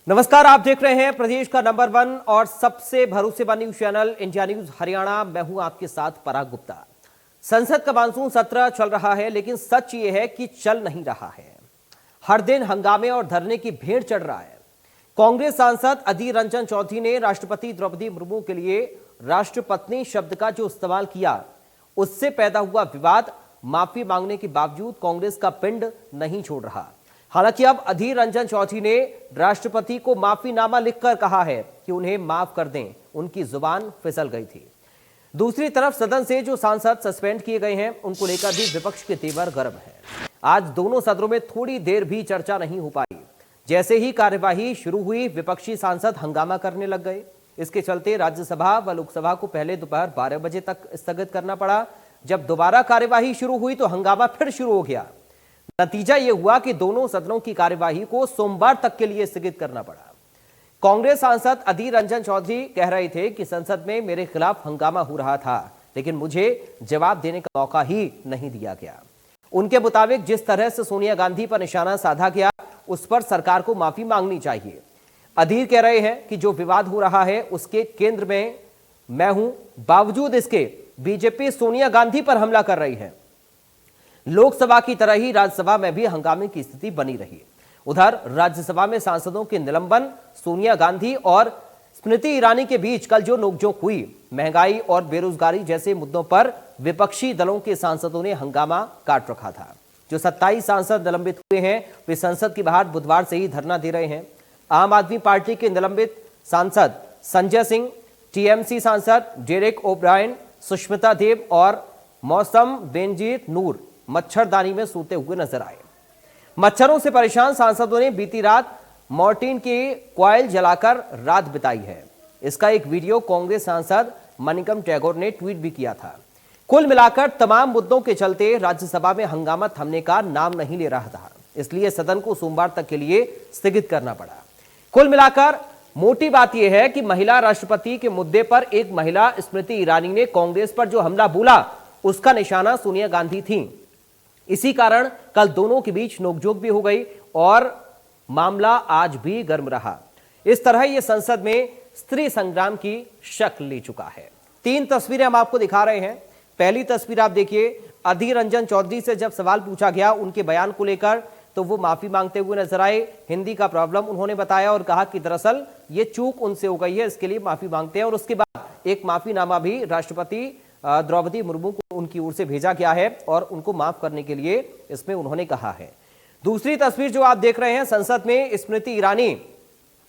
नमस्कार, आप देख रहे हैं प्रदेश का नंबर 1 और सबसे भरोसेमंद news channel India news Haryana. मैं हूं आपके साथ पराग गुप्ता। संसद का मानसून सत्र चल रहा है, लेकिन सच ये है कि चल नहीं रहा है। हर दिन हंगामे और धरने की भीड़ चढ़ रहा है। कांग्रेस सांसद अधीर रंजन चौधरी ने राष्ट्रपति द्रौपदी मुर्मू के लिए राष्ट्रपत्नी शब्द का जो इस्तेमाल किया, उससे पैदा हुआ विवाद माफी मांगने के बावजूद कांग्रेस का पिंड नहीं छोड़ रहा। हालांकि अब अधीर रंजन चौधरी ने राष्ट्रपति को माफीनामा लिखकर कहा है कि उन्हें माफ कर दें, उनकी जुबान फिसल गई थी। दूसरी तरफ सदन से जो सांसद सस्पेंड किए गए हैं, उनको लेकर भी विपक्ष के तेवर गर्म है। आज दोनों सदनों में थोड़ी देर भी चर्चा नहीं हो पाई। जैसे ही कार्यवाही शुरू हुई, विपक्षी सांसद हंगामा करने लग गए। इसके चलते राज्यसभा व लोकसभा को पहले दोपहर 12 बजे तक स्थगित करना पड़ा। जब दोबारा कार्यवाही शुरू हुई तो हंगामा फिर शुरू हो गया। नतीजा यह हुआ कि दोनों सदनों की कार्यवाही को सोमवार तक के लिए स्थगित करना पड़ा। कांग्रेस सांसद अधीर रंजन चौधरी कह रहे थे कि संसद में मेरे खिलाफ हंगामा हो रहा था, लेकिन मुझे जवाब देने का मौका ही नहीं दिया गया। उनके मुताबिक जिस तरह से सोनिया गांधी पर निशाना साधा गया, उस पर सरकार को माफी मांगनी चाहिए। अधीर कह रहे हैं कि जो विवाद हो रहा है उसके केंद्र में मैं हूं, बावजूद इसके बीजेपी सोनिया गांधी पर हमला कर रही है। लोकसभा की तरह ही राज्यसभा में भी हंगामे की स्थिति बनी रही। उधर राज्यसभा में सांसदों के निलंबन, सोनिया गांधी और स्मृति ईरानी के बीच कल जो नोकझोंक हुई, महंगाई और बेरोजगारी जैसे मुद्दों पर विपक्षी दलों के सांसदों ने हंगामा काट रखा था। जो 27 सांसद निलंबित हुए हैं, वे संसद के बाहर बुधवार से ही धरना दे रहे हैं। आम आदमी पार्टी के निलंबित सांसद संजय सिंह, टीएमसी सांसद डेरेक ओब्रायन, सुष्मिता देव और मौसम बेनजीर नूर मच्छरदानी में सोते हुए नजर आए। मच्छरों से परेशान सांसदों ने बीती रात मॉर्टिन के कॉइल जलाकर रात बिताई है। इसका एक वीडियो कांग्रेस सांसद मणिकम टैगोर ने ट्वीट भी किया था। कुल मिलाकर तमाम मुद्दों के चलते राज्यसभा में हंगामा थमने का नाम नहीं ले रहा था, इसलिए सदन को सोमवार तक के लिए स्थगित करना पड़ा। कुल मिलाकर मोटी बात यह है कि महिला राष्ट्रपति के मुद्दे पर एक महिला स्मृति ईरानी ने कांग्रेस पर जो हमला बोला, उसका निशाना सोनिया गांधी थी। इसी कारण कल दोनों के बीच नोकझोंक भी हो गई और मामला आज भी गर्म रहा। इस तरह यह संसद में स्त्री संग्राम की शक्ल ले चुका है। 3 तस्वीरें हम आपको दिखा रहे हैं। पहली तस्वीर आप देखिए, अधीर रंजन चौधरी से जब सवाल पूछा गया उनके बयान को लेकर, तो वो माफी मांगते हुए नजर आए। हिंदी का प्रॉब्लम उन्होंने बताया और कहा कि दरअसल ये चूक उनसे हो गई है, इसके लिए माफी मांगते हैं। और उसके बाद एक माफीनामा भी राष्ट्रपति द्रौपदी मुर्मू को उनकी ओर से भेजा गया है और उनको माफ करने के लिए इसमें उन्होंने कहा है। दूसरी तस्वीर जो आप देख रहे हैं, संसद में स्मृति ईरानी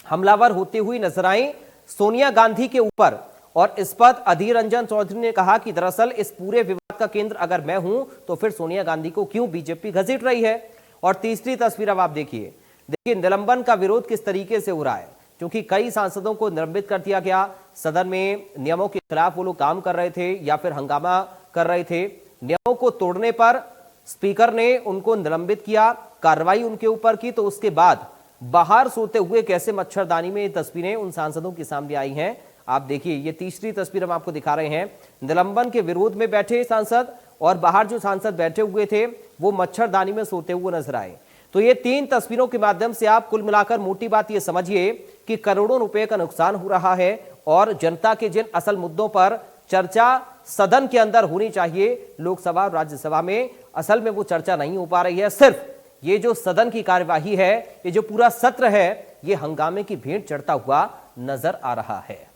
हमलावर होती हुई नजर आई सोनिया गांधी के ऊपर, और इस पर अधीर रंजन चौधरी ने कहा कि दरअसल इस पूरे विवाद का केंद्र अगर मैं हूं तो फिर सोनिया गांधी को क्यों बीजेपी घसीट रही है। और तीसरी तस्वीर अब आप देखिए निलंबन का विरोध किस तरीके से हो रहा है, क्योंकि कई सांसदों को निलंबित कर दिया गया। सदन में नियमों के खिलाफ वो लोग काम कर रहे थे या फिर हंगामा कर रहे थे। नियमों को तोड़ने पर स्पीकर ने उनको निलंबित किया, कार्रवाई उनके ऊपर की, तो उसके बाद बाहर सोते हुए कैसे मच्छरदानी में ये तस्वीरें उन सांसदों के सामने आई हैं। आप देखिए, ये तीसरी तस्वीर हम आपको दिखा रहे हैं। निलंबन के विरोध में बैठे सांसद और बाहर जो सांसद बैठे हुए थे वो मच्छरदानी में सोते हुए नजर आए। तो ये 3 तस्वीरों के माध्यम से आप कुल मिलाकर मोटी बात ये समझिए कि करोड़ों रुपए का नुकसान हो रहा है और जनता के जिन असल मुद्दों पर चर्चा सदन के अंदर होनी चाहिए, लोकसभा और राज्यसभा में असल में वो चर्चा नहीं हो पा रही है। सिर्फ ये जो सदन की कार्यवाही है, ये जो पूरा सत्र है, ये हंगामे की भेंट चढ़ता हुआ नजर आ रहा है।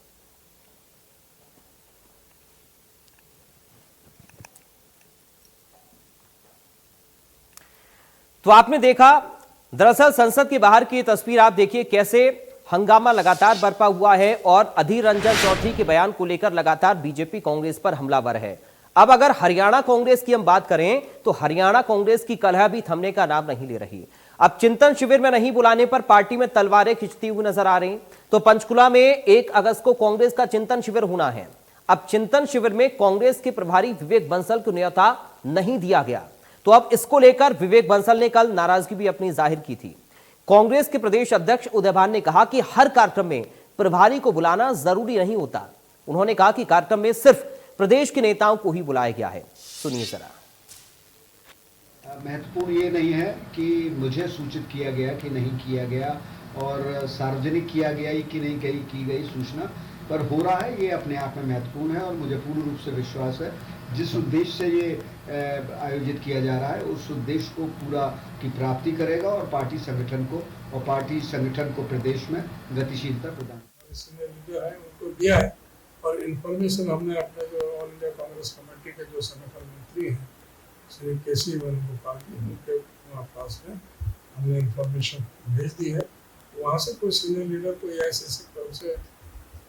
तो आपने देखा, दरअसल संसद के बाहर की तस्वीर आप देखिए, कैसे हंगामा लगातार बरपा हुआ है और अधीर रंजन चौधरी के बयान को लेकर लगातार बीजेपी कांग्रेस पर हमलावर है। अब अगर हरियाणा कांग्रेस की हम बात करें तो हरियाणा कांग्रेस की कलह भी थमने का नाम नहीं ले रही। अब चिंतन शिविर में नहीं बुलाने पर पार्टी में तलवारें खिंचती हुई नजर आ रही। तो पंचकुला में 1 अगस्त को कांग्रेस का चिंतन शिविर होना है। अब चिंतन शिविर में कांग्रेस के प्रभारी विवेक बंसल को न्योता नहीं दिया गया, तो अब इसको लेकर विवेक बंसल ने कल नाराजगी भी अपनी जाहिर की थी। कांग्रेस के प्रदेश अध्यक्ष उदय भान ने कहा कि हर कार्यक्रम में प्रभारी को बुलाना जरूरी नहीं होता। उन्होंने कहा कि कार्यक्रम में सिर्फ प्रदेश के नेताओं को ही बुलाया गया है। सुनिए जरा। महत्वपूर्ण ये नहीं है कि मुझे सूचित किया गया कि नहीं किया गया, और सार्वजनिक किया गया कि नहीं की गई सूचना पर हो रहा है, ये अपने आप में महत्वपूर्ण है और मुझे पूर्ण रूप से विश्वास है जिस उद्देश्य से ये आयोजित किया जा रहा है उस उद्देश्य को पूरा की प्राप्ति करेगा और पार्टी संगठन को प्रदेश में गतिशीलता प्रदान लीडर है उनको दिया है। और इन्फॉर्मेशन हमने अपने जो ऑल इंडिया कांग्रेस कमेटी के जो संगठन मंत्री हैं श्री केसी वेणुगोपाल जी उनके पास में हमने इन्फॉर्मेशन भेज दी है। वहाँ से कोई सीनियर लीडर कोई ऐसे तरह से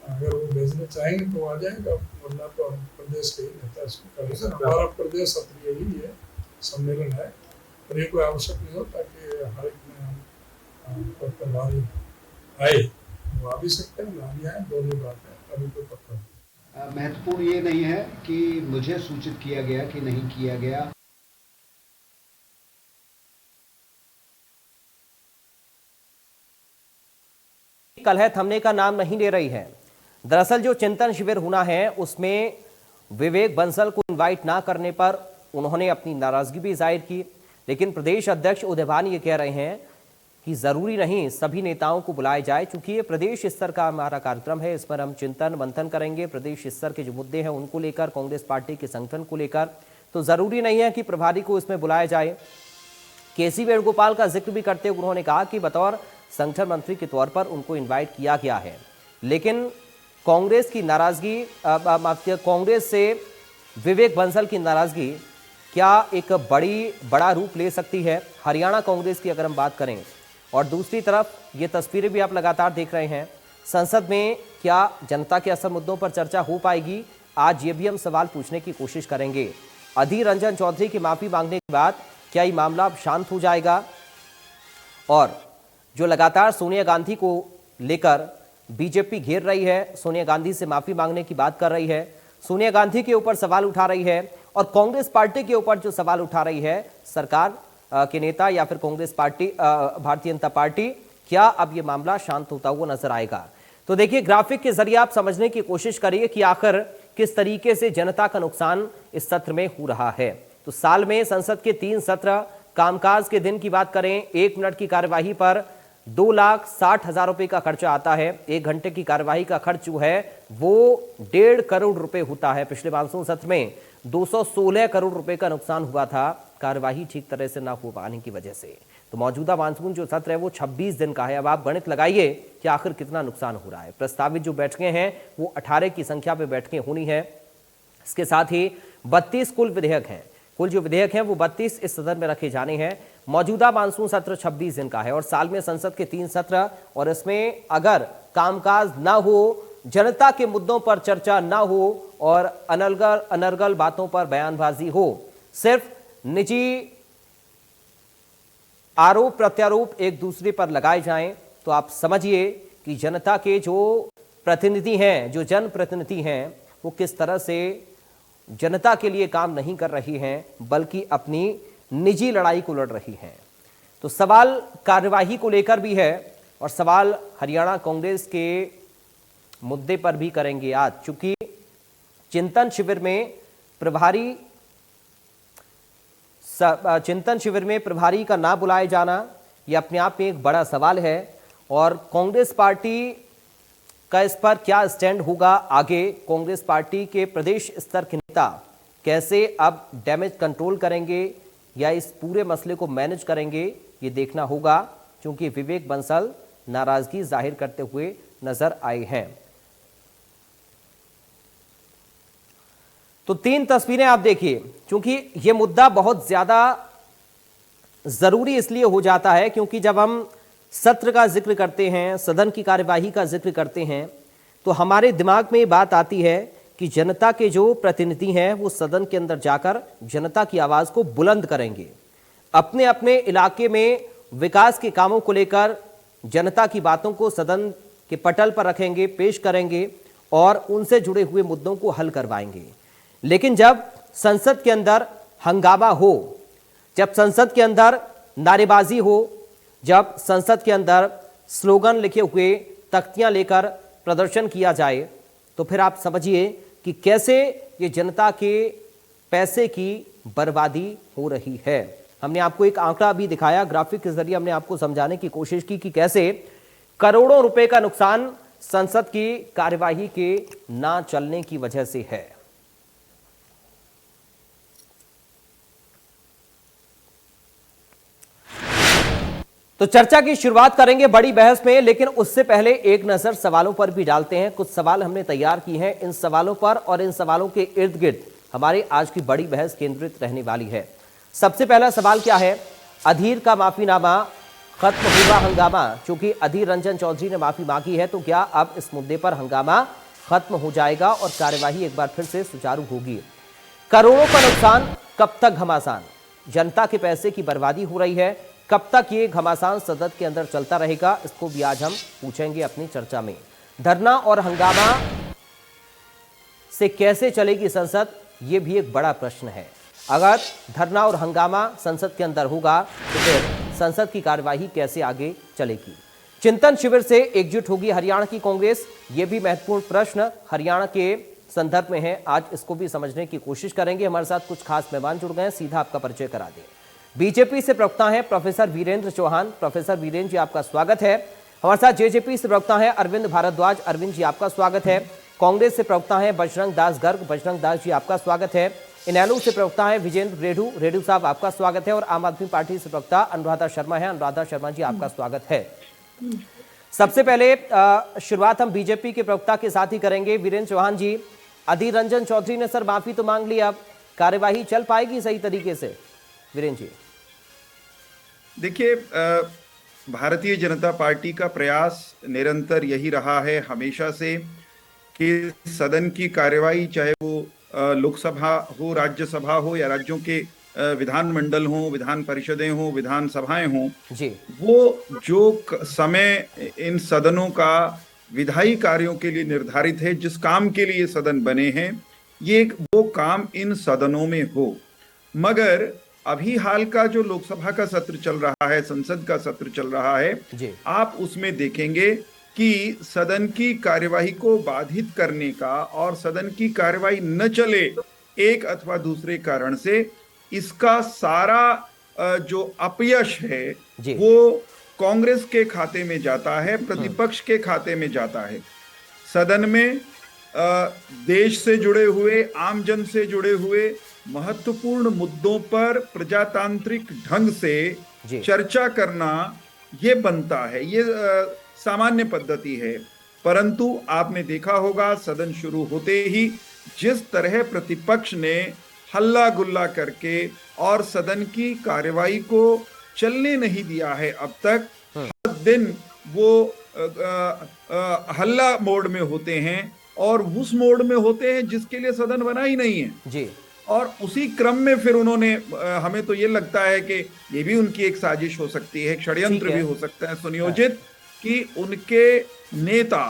अगर वो भेजना चाहेंगे तो आ जाएगा, वरना तो हम प्रदेश के ही नेता इसको हमारा प्रदेश सक्रिय ही है सम्मेलन है और ये कोई आवश्यक नहीं हो ताकि हर एक में हम प्रभारी आए वो आ भी सकते हैं ना भी आए, दोनों बात है। अभी तो पक्का महत्वपूर्ण ये नहीं है कि मुझे सूचित किया गया कि नहीं किया गया। कल है थमने का नाम नहीं ले रही है। दरअसल जो चिंतन शिविर होना है उसमें विवेक बंसल को इनवाइट ना करने पर उन्होंने अपनी नाराजगी भी जाहिर की, लेकिन प्रदेश अध्यक्ष उदयभान ये कह रहे हैं कि जरूरी नहीं सभी नेताओं को बुलाया जाए, क्योंकि ये प्रदेश स्तर का हमारा कार्यक्रम है, इस पर हम चिंतन मंथन करेंगे। प्रदेश स्तर के जो मुद्दे हैं उनको लेकर, कांग्रेस पार्टी के संगठन को लेकर, तो जरूरी नहीं है कि प्रभारी को इसमें बुलाया जाए। केसी वेणुगोपाल का जिक्र भी करते हुए उन्होंने कहा कि बतौर संगठन मंत्री के तौर पर उनको इन्वाइट किया गया है, लेकिन कांग्रेस की नाराजगी, कांग्रेस से विवेक बंसल की नाराजगी क्या एक बड़ा रूप ले सकती है हरियाणा कांग्रेस की अगर हम बात करें। और दूसरी तरफ ये तस्वीरें भी आप लगातार देख रहे हैं, संसद में क्या जनता के असल मुद्दों पर चर्चा हो पाएगी, आज ये भी हम सवाल पूछने की कोशिश करेंगे। अधीर रंजन चौधरी की माफी मांगने के बाद क्या ये मामला अब शांत हो जाएगा, और जो लगातार सोनिया गांधी को लेकर बीजेपी घेर रही है, सोनिया गांधी से माफी मांगने की बात कर रही है, सोनिया गांधी के ऊपर सवाल उठा रही है, और कांग्रेस पार्टी के ऊपर जो सवाल उठा रही है सरकार के नेता या फिर कांग्रेस पार्टी, भारतीय जनता पार्टी, क्या अब ये मामला शांत होता हुआ नजर आएगा। तो देखिए ग्राफिक के जरिए आप समझने की कोशिश करिए कि आखिर किस तरीके से जनता का नुकसान इस सत्र में हो रहा है। तो साल में संसद के 3 सत्र, कामकाज के दिन की बात करें 1 मिनट की कार्यवाही पर 2,60,000 रुपए का खर्चा आता है। 1 घंटे की कार्यवाही का खर्च जो है वो 1.5 करोड़ रुपए होता है। पिछले मानसून सत्र में 216 करोड़ रुपए का नुकसान हुआ था कार्यवाही ठीक तरह से ना हो पाने की वजह से। तो मौजूदा मानसून जो सत्र है वो 26 दिन का है। अब आप गणित लगाइए कि आखिर कितना नुकसान हो रहा है। प्रस्तावित जो बैठकें हैं वो 18 की संख्या पे बैठकें होनी है। इसके साथ ही 32 कुल विधेयक हैं, कुल जो विधेयक हैं वो 32 इस सदन में रखे जाने हैं। मौजूदा मानसून सत्र 26 दिन का है और साल में संसद के 3 सत्र, और इसमें अगर कामकाज ना हो, जनता के मुद्दों पर चर्चा ना हो और अनर्गल बातों पर बयानबाजी हो, सिर्फ निजी आरोप प्रत्यारोप एक दूसरे पर लगाए जाएं, तो आप समझिए कि जनता के जो प्रतिनिधि हैं, जो जनप्रतिनिधि हैं, वो किस तरह से जनता के लिए काम नहीं कर रही हैं बल्कि अपनी निजी लड़ाई को लड़ रही हैं। तो सवाल कार्यवाही को लेकर भी है और सवाल हरियाणा कांग्रेस के मुद्दे पर भी करेंगे आज, चूंकि चिंतन शिविर में प्रभारी का ना बुलाए जाना यह अपने आप में एक बड़ा सवाल है। और कांग्रेस पार्टी का इस पर क्या स्टैंड होगा आगे, कांग्रेस पार्टी के प्रदेश स्तर के नेता कैसे अब डैमेज कंट्रोल करेंगे या इस पूरे मसले को मैनेज करेंगे, ये देखना होगा, क्योंकि विवेक बंसल नाराजगी जाहिर करते हुए नजर आए हैं। तो 3 तस्वीरें आप देखिए, क्योंकि यह मुद्दा बहुत ज्यादा जरूरी इसलिए हो जाता है क्योंकि जब हम सत्र का जिक्र करते हैं, सदन की कार्यवाही का जिक्र करते हैं, तो हमारे दिमाग में ये बात आती है कि जनता के जो प्रतिनिधि हैं वो सदन के अंदर जाकर जनता की आवाज को बुलंद करेंगे, अपने अपने इलाके में विकास के कामों को लेकर जनता की बातों को सदन के पटल पर रखेंगे, पेश करेंगे और उनसे जुड़े हुए मुद्दों को हल करवाएंगे। लेकिन जब संसद के अंदर हंगामा हो, जब संसद के अंदर नारेबाजी हो, जब संसद के अंदर स्लोगन लिखे हुए तख्तियां लेकर प्रदर्शन किया जाए, तो फिर आप समझिए कि कैसे ये जनता के पैसे की बर्बादी हो रही है। हमने आपको एक आंकड़ा भी दिखाया, ग्राफिक के जरिए हमने आपको समझाने की कोशिश की कि कैसे करोड़ों रुपए का नुकसान संसद की कार्यवाही के ना चलने की वजह से है। तो चर्चा की शुरुआत करेंगे बड़ी बहस में, लेकिन उससे पहले एक नजर सवालों पर भी डालते हैं। कुछ सवाल हमने तैयार किए हैं, इन सवालों पर और इन सवालों के इर्द गिर्द हमारी आज की बड़ी बहस केंद्रित रहने वाली है। सबसे पहला सवाल क्या है? अधीर का माफीनामा खत्म हुआ हंगामा। चूंकि अधीर रंजन चौधरी ने माफी मांगी है, तो क्या अब इस मुद्दे पर हंगामा खत्म हो जाएगा और कार्यवाही एक बार फिर से सुचारू होगी? करोड़ों का नुकसान, कब तक घमासान? जनता के पैसे की बर्बादी हो रही है, कब तक ये घमासान सदन के अंदर चलता रहेगा? इसको भी आज हम पूछेंगे अपनी चर्चा में। धरना और हंगामा से कैसे चलेगी संसद, ये भी एक बड़ा प्रश्न है। अगर धरना और हंगामा संसद के अंदर होगा तो फिर संसद की कार्यवाही कैसे आगे चलेगी? चिंतन शिविर से एकजुट होगी हरियाणा की कांग्रेस, ये भी महत्वपूर्ण प्रश्न हरियाणा के संदर्भ में है। आज इसको भी समझने की कोशिश करेंगे। हमारे साथ कुछ खास मेहमान जुड़ गए हैं, सीधा आपका परिचय करा दें। बीजेपी से प्रवक्ता हैं प्रोफेसर वीरेंद्र चौहान। प्रोफेसर वीरेंद्र जी, आपका स्वागत है। हमारे साथ जेजेपी से प्रवक्ता हैं अरविंद भारद्वाज। अरविंद जी, आपका स्वागत है। कांग्रेस से प्रवक्ता हैं बजरंग दास गर्ग। बजरंग दास जी, आपका स्वागत है। इनेलो से प्रवक्ता हैं विजेंद्र रेडू। रेडू साहब, आपका स्वागत है। और आम आदमी पार्टी से प्रवक्ता अनुराधा शर्मा है। अनुराधा शर्मा जी, आपका स्वागत है। सबसे पहले शुरुआत हम बीजेपी के प्रवक्ता के साथ ही करेंगे। वीरेंद्र चौहान जी, अधीर रंजन चौधरी ने सर माफी तो मांग ली, अब कार्यवाही चल पाएगी सही तरीके से? वीरेंद्र जी, देखिए, भारतीय जनता पार्टी का प्रयास निरंतर यही रहा है हमेशा से कि सदन की कार्यवाही, चाहे वो लोकसभा हो, राज्यसभा हो या राज्यों के विधानमंडल हो, विधान परिषदें हो, विधानसभाएं हो जी, वो जो समय इन सदनों का विधायी कार्यों के लिए निर्धारित है, जिस काम के लिए सदन बने हैं, ये वो काम इन सदनों में हो। मगर अभी हाल का जो लोकसभा का सत्र चल रहा है, संसद का सत्र चल रहा है, आप उसमें देखेंगे कि सदन की कार्यवाही को बाधित करने का और सदन की कार्यवाही न चले एक अथवा दूसरे कारण से, इसका सारा जो अपयश है वो कांग्रेस के खाते में जाता है, प्रतिपक्ष के खाते में जाता है। सदन में देश से जुड़े हुए, आमजन से जुड़े हुए महत्वपूर्ण मुद्दों पर प्रजातांत्रिक ढंग से चर्चा करना ये बनता है, ये सामान्य पद्धति है। परंतु आपने देखा होगा सदन शुरू होते ही जिस तरह प्रतिपक्ष ने हल्ला गुल्ला करके और सदन की कार्यवाही को चलने नहीं दिया है, अब तक हर दिन वो हल्ला मोड में होते हैं और उस मोड में होते हैं जिसके लिए सदन बना ही नहीं है जी। और उसी क्रम में फिर उन्होंने, हमें तो ये लगता है कि ये भी उनकी एक साजिश हो सकती है, एक षड्यंत्र भी हो सकता है सुनियोजित, कि उनके नेता,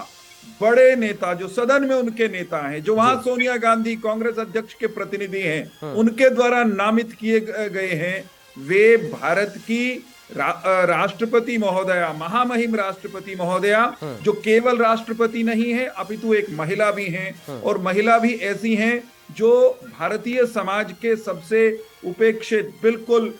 बड़े नेता जो सदन में उनके नेता हैं, जो वहां सोनिया गांधी कांग्रेस अध्यक्ष के प्रतिनिधि हैं, उनके द्वारा नामित किए गए हैं, वे भारत की राष्ट्रपति महोदया, महामहिम राष्ट्रपति महोदया, जो केवल राष्ट्रपति नहीं है अपितु एक महिला भी हैं, और महिला भी ऐसी हैं जो भारतीय समाज के सबसे उपेक्षित, बिल्कुल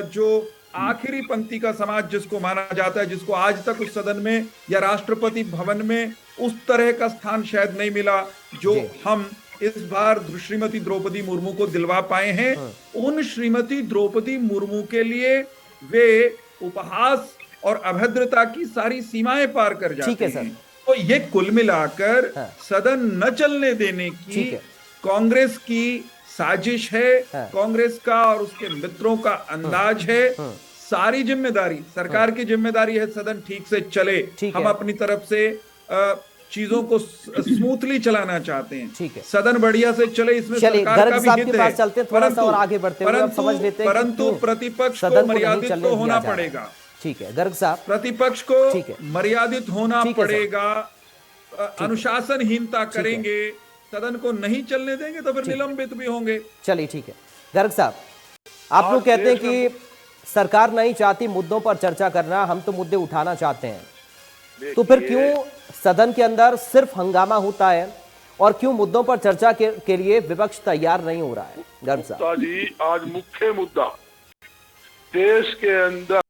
जो आखिरी पंक्ति का समाज जिसको माना जाता है, जिसको आज तक उस सदन में या राष्ट्रपति भवन में उस तरह का स्थान शायद नहीं मिला जो हम इस बार श्रीमती द्रौपदी मुर्मू को दिलवा पाए हैं। उन श्रीमती द्रौपदी मुर्मू के लिए वे उपहास और अभद्रता की सारी सीमाएं पार कर जाते हैं। तो ये कुल मिलाकर सदन न चलने देने की कांग्रेस की साजिश है, कांग्रेस का और उसके मित्रों का अंदाज है। सारी जिम्मेदारी सरकार की जिम्मेदारी है, सदन ठीक से चले। हम अपनी तरफ से चीजों को स्मूथली चलाना चाहते हैं, सदन बढ़िया से चले, इसमें सरकार का भी हित है। परंतु प्रतिपक्ष को मर्यादित तो होना पड़ेगा। ठीक है गर्ग साहब, प्रतिपक्ष को मर्यादित होना पड़ेगा। अनुशासनहीनता करेंगे, सदन को नहीं चलने देंगे तो फिर निलंबित भी होंगे। चलिए ठीक है गर्ग साहब, आप लोग कहते हैं कि सरकार नहीं चाहती मुद्दों पर चर्चा करना, हम तो मुद्दे उठाना चाहते हैं, तो फिर क्यों सदन के अंदर सिर्फ हंगामा होता है और क्यों मुद्दों पर चर्चा के लिए विपक्ष तैयार नहीं हो रहा है? गर्ग साहब जी, आज मुख्य मुद्दा देश के अंदर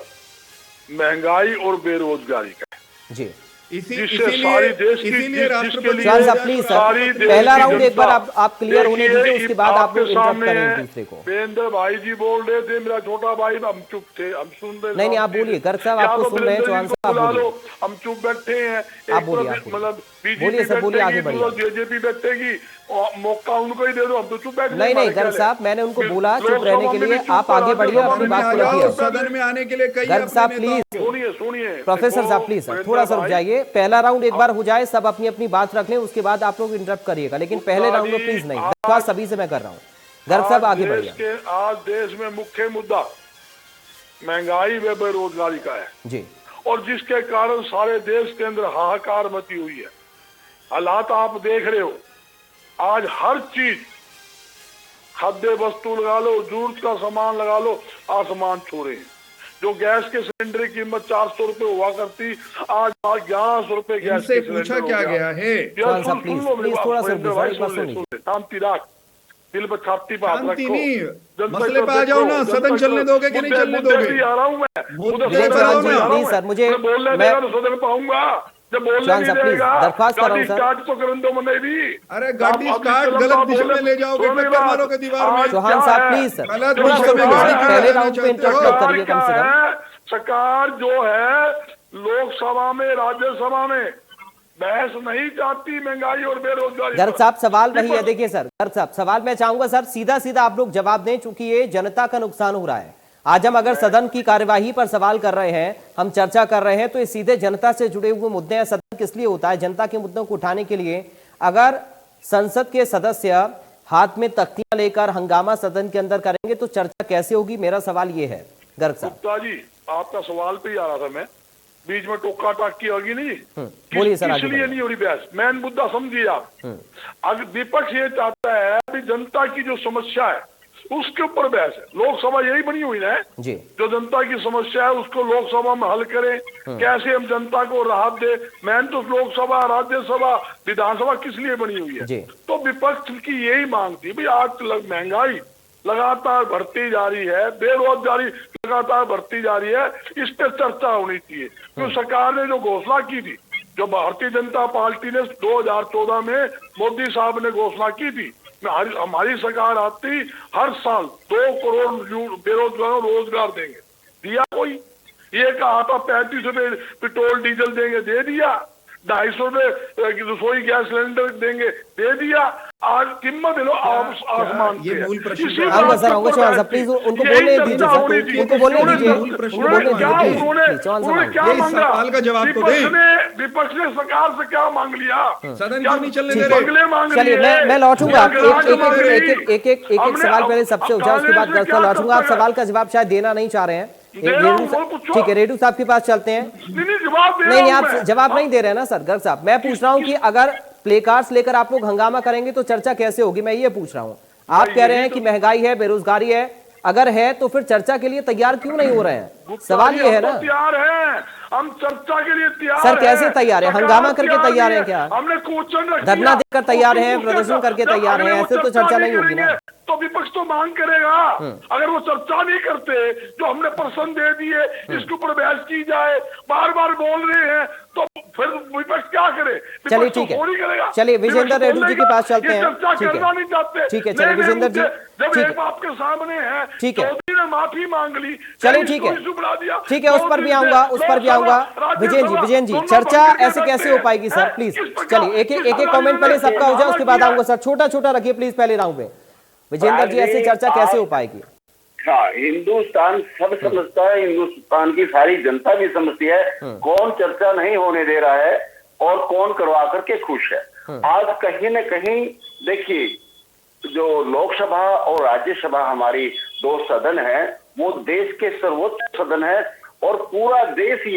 महंगाई और बेरोजगारी का है जी जिससे सारी देश की इसीलिए राष्ट्रपति चौहान साहब प्लीज सारी सर, देश पहला की राउंड एक बार जनता। आप क्लियर होने देखिए, दीजिए, उसके बाद आप आपके लोग इंटरप्ट सामने करें है, एक दूसरे को। वीरेंद्र भाई जी बोल रहे थे, मेरा छोटा भाई, हम चुप थे, हम सुन रहे। नहीं, आप बोलिए, गर्ग साहब आपको सुन रहे हैं, चौहान साहब आप बोलिए। हम चुप बैठे हैं। आप बोलिए, आप बोलिए। मतलब बोलिए सर, बोलिए, आगे बढ़िए। जेजेपी बैठेगी, और मौका उनको ही दे दो, हम तो चुप बैठे। नहीं, गर्ग साहब, मैंने उनको बोला चुप रहने के लिए, आप आगे बढ़िए, अपनी बात को रखिए। सदन में आने के लिए कई गर्ग साहब प्लीज, सुनिए प्रोफेसर साहब प्लीज सर, थोड़ा सा रुक जाइए। पहला राउंड एक बार हो जाए, सब अपनी अपनी बात रख लें, उसके बाद आप लोग इंटरप्ट करिएगा, लेकिन पहले राउंड में प्लीज नहीं। दरख्वास्त सभी से मैं कर रहा हूँ। गर्ग साहब आगे बढ़िए। आज देश में मुख्य मुद्दा महंगाई व बेरोजगारी का है जी, और जिसके कारण सारे देश के अंदर हाहाकार मची हुई है। हालात आप देख रहे हो, आज हर चीज, खाद्य वस्तु लगा लो, जरूरत का सामान लगा लो, आसमान छू रहे हैं। जो गैस के सिलेंडर की कीमत 400 रुपए हुआ करती, आज 1100 रुपए गैस से के पूछा सिलेंडर क्या हो गया है? चौहान साहब प्लीज थोड़ा सा रुकिए, शांति राख, दिल पर छाती पर हाथ शांति रखो। नहीं, जनता मसले को पे आ जाओ ना, देखो, सदन जनता चलने को- दोगे कि नहीं चलने मुद्दे दोगे? पे आ रहा हूं मैं, मुद्दे मुद्दे पे पे आ आओ रहा ना। हूं प्लीज सर, मुझे बोलने मैं देगा तो सदन पे आऊंगा, जब बोलने चौहान नहीं साहब, प्लीज, देगा दरख्वास्त कर रहा हूं गाड़ी सर। स्टार्ट तो करने दो मैंने भी। अरे गाड़ी स्टार्ट गलत दिशा में ले जाओगे, टक्कर मारोगे दीवार में। चौहान साहब प्लीज सर, गलत थोड़ा दिशा सा में रुकिए गाड़ी सर, खड़ा पहले करना राउंड पे चाहते इंटरप्ट हो। तो करिए कम से कम। सरकार जो है लोकसभा में, राज्यसभा में बहस नहीं चाहती महंगाई और बेरोजगारी गर्ग पर। साहब सवाल वही है, देखिए सर, गर्ग साहब सवाल मैं चाहूंगा सर सीधा सीधा आप लोग जवाब दें, चूंकि ये जनता का नुकसान हो रहा है। आज हम अगर सदन की कार्यवाही पर सवाल कर रहे हैं, हम चर्चा कर रहे हैं, तो ये सीधे जनता से जुड़े हुए मुद्दे हैं। सदन किस लिए होता है? जनता के मुद्दों को उठाने के लिए। अगर संसद के सदस्य हाथ में तख्तियां लेकर हंगामा सदन के अंदर करेंगे तो चर्चा कैसे होगी? मेरा सवाल ये है गर्ग साहब। गुप्ता जी, आपका सवाल पे ही आ रहा था मैं, बीच में टोका टाकी होगी नहीं। बोलिए सर, आगे इसलिए बढ़िए। नहीं हो रही बहस, मेन मुद्दा समझिए आप। अगर विपक्ष ये चाहता है कि जनता की जो समस्या है उसके ऊपर बहस है, लोकसभा यही बनी हुई है जी, जो जनता की समस्या है उसको लोकसभा में हल करें, कैसे हम जनता को राहत दे। मैन तो लोकसभा, राज्यसभा, विधानसभा किस लिए बनी हुई जी। है? तो विपक्ष की यही मांग थी भाई, आज महंगाई लगातार बढ़ती जा रही है, बेरोजगारी लगातार बढ़ती जा रही है, इस पर चर्चा होनी चाहिए। तो सरकार ने जो घोषणा की थी, जो भारतीय जनता पार्टी ने 2014 में मोदी साहब ने घोषणा की थी, हमारी सरकार आती हर साल 2 करोड़ बेरोजगारों को रोजगार देंगे, दिया कोई? ये कहा था 35 रुपए पेट्रोल डीजल देंगे, दे दिया। 250 रुपए रसोई गैस सिलेंडर देंगे, दे दिया। आज कीमत लो आसमान ये मूल प्रश्न इसी आऊंगा बात सर, के आऊंगा ऊपर चौहान साहब, बात प्लीज थी। उनको यही बोलने चर्चा दीजिए होनी सर, थी। उनको बोलने उन्होंने दीजिए, मूल प्रश्न उनको बोलने क्या दीजिए उन्होंने प्लीज, चौहान साहब उन्होंने क्या यही मांगा? सवाल का जवाब तो दें। विपक्ष ने सरकार से क्या मांग लिया? सदन क्या क्यों नहीं चलने दे रहे? बंगले मांग चलिए लिए? मैं लौटूंगा, क्या गराज मांग ली? एक सवाल पहले सबसे हो जाए, उसके बाद गर्ग साहब लौटूंगा। आप सवाल का जवाब शायद देना नहीं चाह रहे हैं, ठीक है, रेडू साहब के पास चलते हैं। नहीं, जवाब दे रहा नहीं, हूं आप मैं। जवाब नहीं दे रहे हैं ना सर गर्ग साहब। मैं पूछ रहा हूं कि अगर प्ले कार्ड्स लेकर आप लोग हंगामा करेंगे तो चर्चा कैसे होगी, मैं ये पूछ रहा हूं। आप कह रहे हैं कि महंगाई है, बेरोजगारी है, अगर है तो फिर चर्चा के लिए तैयार क्यों नहीं हो रहे हैं? सवाल ये है ना। तैयार हैं, हम चर्चा के लिए तैयार सर कैसे तैयार है? हंगामा करके तैयार हैं क्या? हमने क्वेश्चन रख धरना दिया। देकर तैयार हैं, तो प्रदर्शन करके तैयार हैं, ऐसे तो चर्चा नहीं होगी ना। तो विपक्ष तो मांग करेगा। अगर वो चर्चा नहीं करते, जो हमने प्रश्न दे दिए इसके ऊपर बहस की जाए, बार बार बोल रहे हैं, तो फिर विपक्ष क्या करे? चलिए विपक्ष ठीक तो फोन ही है, करेगा। चलिए विजेंद्र विपक्ष रेड्डी जी के पास चलते ये हैं। चर्चा ठीक करना है, नहीं चाहते। ठीक है, चलिए नए-नए विजेंद्र जी, मुद्दे जब ठीक एक आपके सामने है, ठीक है। चौधरी ने माफी मांग ली, चलिए ठीक है, ठीक है, उस पर भी आऊंगा, उस पर भी आऊंगा। विजयन जी चर्चा ऐसे कैसे हो पाएगी सर? प्लीज चलिए एक एक कमेंट पहले सबका हो जाए, उसके बाद आऊंगा सर। छोटा छोटा रखिए प्लीज पहले राउंड में। विजेंद्र जी ऐसे चर्चा कैसे हो पाएगी? हाँ, हिंदुस्तान सब समझता है, हिंदुस्तान की सारी जनता भी समझती है कौन चर्चा नहीं होने दे रहा है और कौन करवा करके खुश है। आज कहीं न कहीं देखिए, जो लोकसभा और राज्यसभा हमारी 2 सदन है, वो देश के सर्वोच्च सदन है और पूरा देश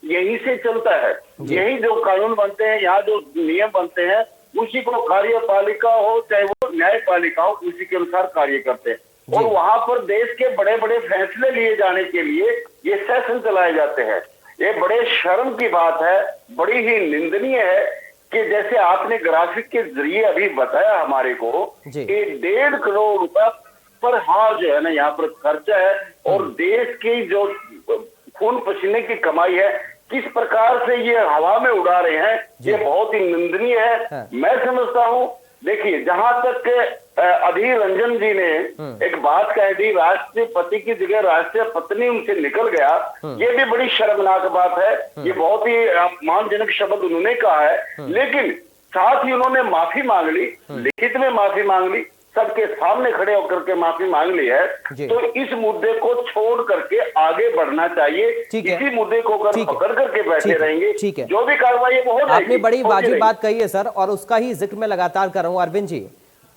यहीं से चलता है। यही जो कानून बनते हैं, यहाँ जो नियम बनते हैं, उसी को कार्यपालिका हो चाहे वो न्यायपालिका हो, उसी के अनुसार कार्य करते हैं। और वहां पर देश के बड़े बड़े फैसले लिए जाने के लिए ये सेशन चलाए जाते हैं। ये बड़े शर्म की बात है, बड़ी ही निंदनीय है कि जैसे आपने ग्राफिक के जरिए अभी बताया हमारे को कि 1.5 करोड़ रुपया पर हाथ जो है ना यहाँ पर खर्चा है, और देश की जो खून पसीने की कमाई है किस प्रकार से ये हवा में उड़ा रहे हैं, ये बहुत ही निंदनीय है। हाँ। मैं समझता हूँ, देखिए, जहां तक अधीर रंजन जी ने एक बात कह दी, राष्ट्रपति की जगह राष्ट्रीय पत्नी उनसे निकल गया, ये भी बड़ी शर्मनाक बात है। ये बहुत ही अपमानजनक शब्द उन्होंने कहा है, लेकिन साथ ही उन्होंने माफी मांग ली, लिखित में माफी मांग ली, सबके सामने खड़े होकर के माफी मांग ली है। तो इस मुद्दे को छोड़ करके आगे बढ़ना चाहिए। इसी मुद्दे को अगर पकड़ करके बैठे रहेंगे, जो भी कार्रवाई है वो हो जाएगी। आपने बड़ी वाजिब बात कही है सर, और उसका ही जिक्र मैं लगातार कर रहा हूं। अरविंद जी,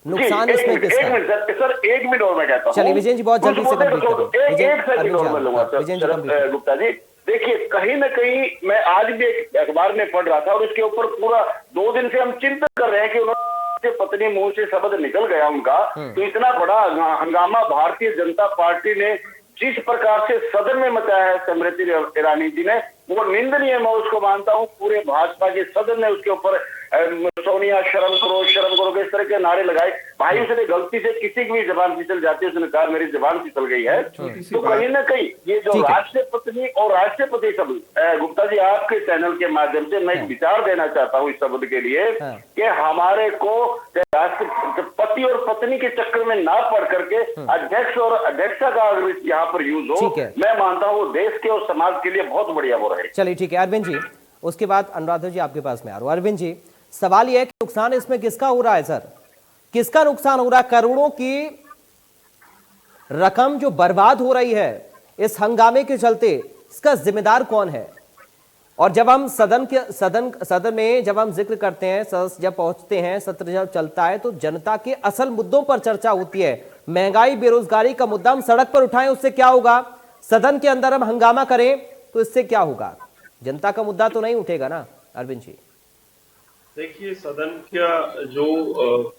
नुकसान इसमें किसका? एक मिनट सर, एक मिनट और मैं कहता हूं। चलिए विजय जी, बहुत जल्दी से कंप्लीट करें। एक सेकंड और मैं लूंगा सर गुप्ता जी। देखिए, कहीं ना कहीं मैं आज भी एक अखबार में पढ़ रहा था और उसके ऊपर पूरा 2 दिन से हम चिंतन कर रहे हैं कि उन्होंने पत्नी मुंह से शब्द निकल गया उनका, तो इतना बड़ा हंगामा भारतीय जनता पार्टी ने जिस प्रकार से सदन में मचाया है स्मृति ईरानी जी ने, वो निंदनीय, मैं उसको मानता हूँ। पूरे भाजपा के सदन ने उसके ऊपर सोनिया शर्म करो इस तरह के नारे लगाए। भाई उसने गलती से किसी की भी जबान फिसल जाती है, उसने कहा मेरी जबान फिसल गई है। तो कहीं ना कहीं ये जो राष्ट्रपति और राष्ट्रपति शब्द, गुप्ता जी आपके चैनल के माध्यम से मैं एक विचार देना चाहता हूँ इस शब्द के लिए, कि हमारे को राष्ट्रपति और पत्नी के चक्कर में ना पड़ करके अध्यक्ष और अध्यक्षा का अगर यहाँ पर यूज हो, मैं मानता हूँ वो देश के और समाज के लिए बहुत बढ़िया हो रहे। चलिए ठीक है अरविंद जी, उसके बाद अनुराधा जी आपके पास में आ रहा हूं। अरविंद जी, सवाल यह है कि नुकसान इसमें किसका हो रहा है सर? किसका नुकसान हो रहा है? करोड़ों की रकम जो बर्बाद हो रही है इस हंगामे के चलते, इसका जिम्मेदार कौन है? और जब हम सदन में जब हम जिक्र करते हैं, सदस्य जब पहुंचते हैं, सत्र जब चलता है, तो जनता के असल मुद्दों पर चर्चा होती है। महंगाई, बेरोजगारी का मुद्दा हम सड़क पर उठाएं, उससे क्या होगा? सदन के अंदर हम हंगामा करें तो इससे क्या होगा? जनता का मुद्दा तो नहीं उठेगा ना अरविंद जी? देखिए, सदन का जो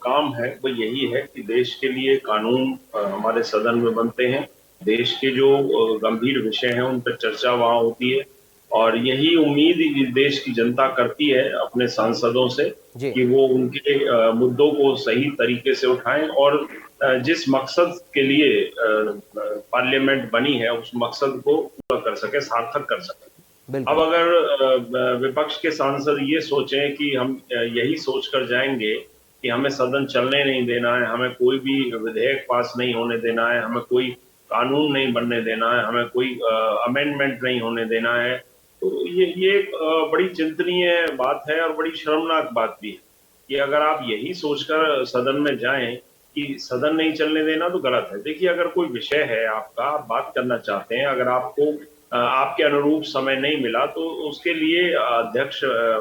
काम है वो यही है कि देश के लिए कानून हमारे सदन में बनते हैं, देश के जो गंभीर विषय हैं उन पर चर्चा वहाँ होती है, और यही उम्मीद देश की जनता करती है अपने सांसदों से कि वो उनके मुद्दों को सही तरीके से उठाएं और जिस मकसद के लिए पार्लियामेंट बनी है उस मकसद को पूरा कर सके, सार्थक कर सके। अब अगर विपक्ष के सांसद ये सोचें कि हम यही सोचकर जाएंगे कि हमें सदन चलने नहीं देना है, हमें कोई भी विधेयक पास नहीं होने देना है, हमें कोई कानून नहीं बनने देना है, हमें कोई अमेंडमेंट नहीं होने देना है, तो ये एक बड़ी चिंतनीय बात है और बड़ी शर्मनाक बात भी है कि अगर आप यही सोचकर सदन में जाएं कि सदन नहीं चलने देना, तो गलत है। देखिए, अगर कोई विषय है आपका, आप बात करना चाहते हैं, अगर आपको आपके अनुरूप समय नहीं मिला तो उसके लिए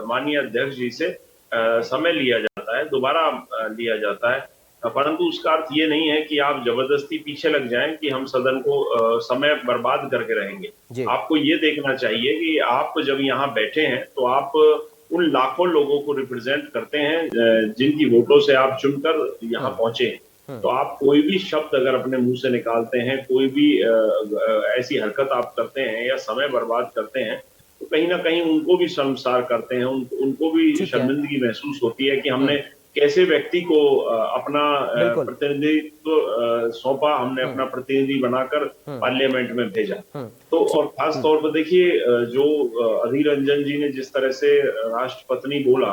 माननीय अध्यक्ष जी से समय लिया जाता है, दोबारा लिया जाता है, परंतु उसका अर्थ ये नहीं है कि आप जबरदस्ती पीछे लग जाएं कि हम सदन को समय बर्बाद करके रहेंगे। आपको ये देखना चाहिए कि आप जब यहाँ बैठे हैं तो आप उन लाखों लोगों को रिप्रेजेंट करते हैं जिनकी वोटों से आप चुनकर यहाँ पहुंचे हैं। तो आप कोई भी शब्द अगर अपने मुंह से निकालते हैं, कोई भी ऐसी हरकत आप करते हैं या समय बर्बाद करते हैं, तो कहीं ना कहीं उनको भी शर्मसार करते हैं, उनको भी शर्मिंदगी महसूस होती है कि हमने कैसे व्यक्ति को अपना प्रतिनिधित्व सौंपा, हमने अपना प्रतिनिधि बनाकर पार्लियामेंट में भेजा। तो और खास तौर पर देखिए, जो अधीर रंजन जी ने जिस तरह से राष्ट्रपत्नी बोला,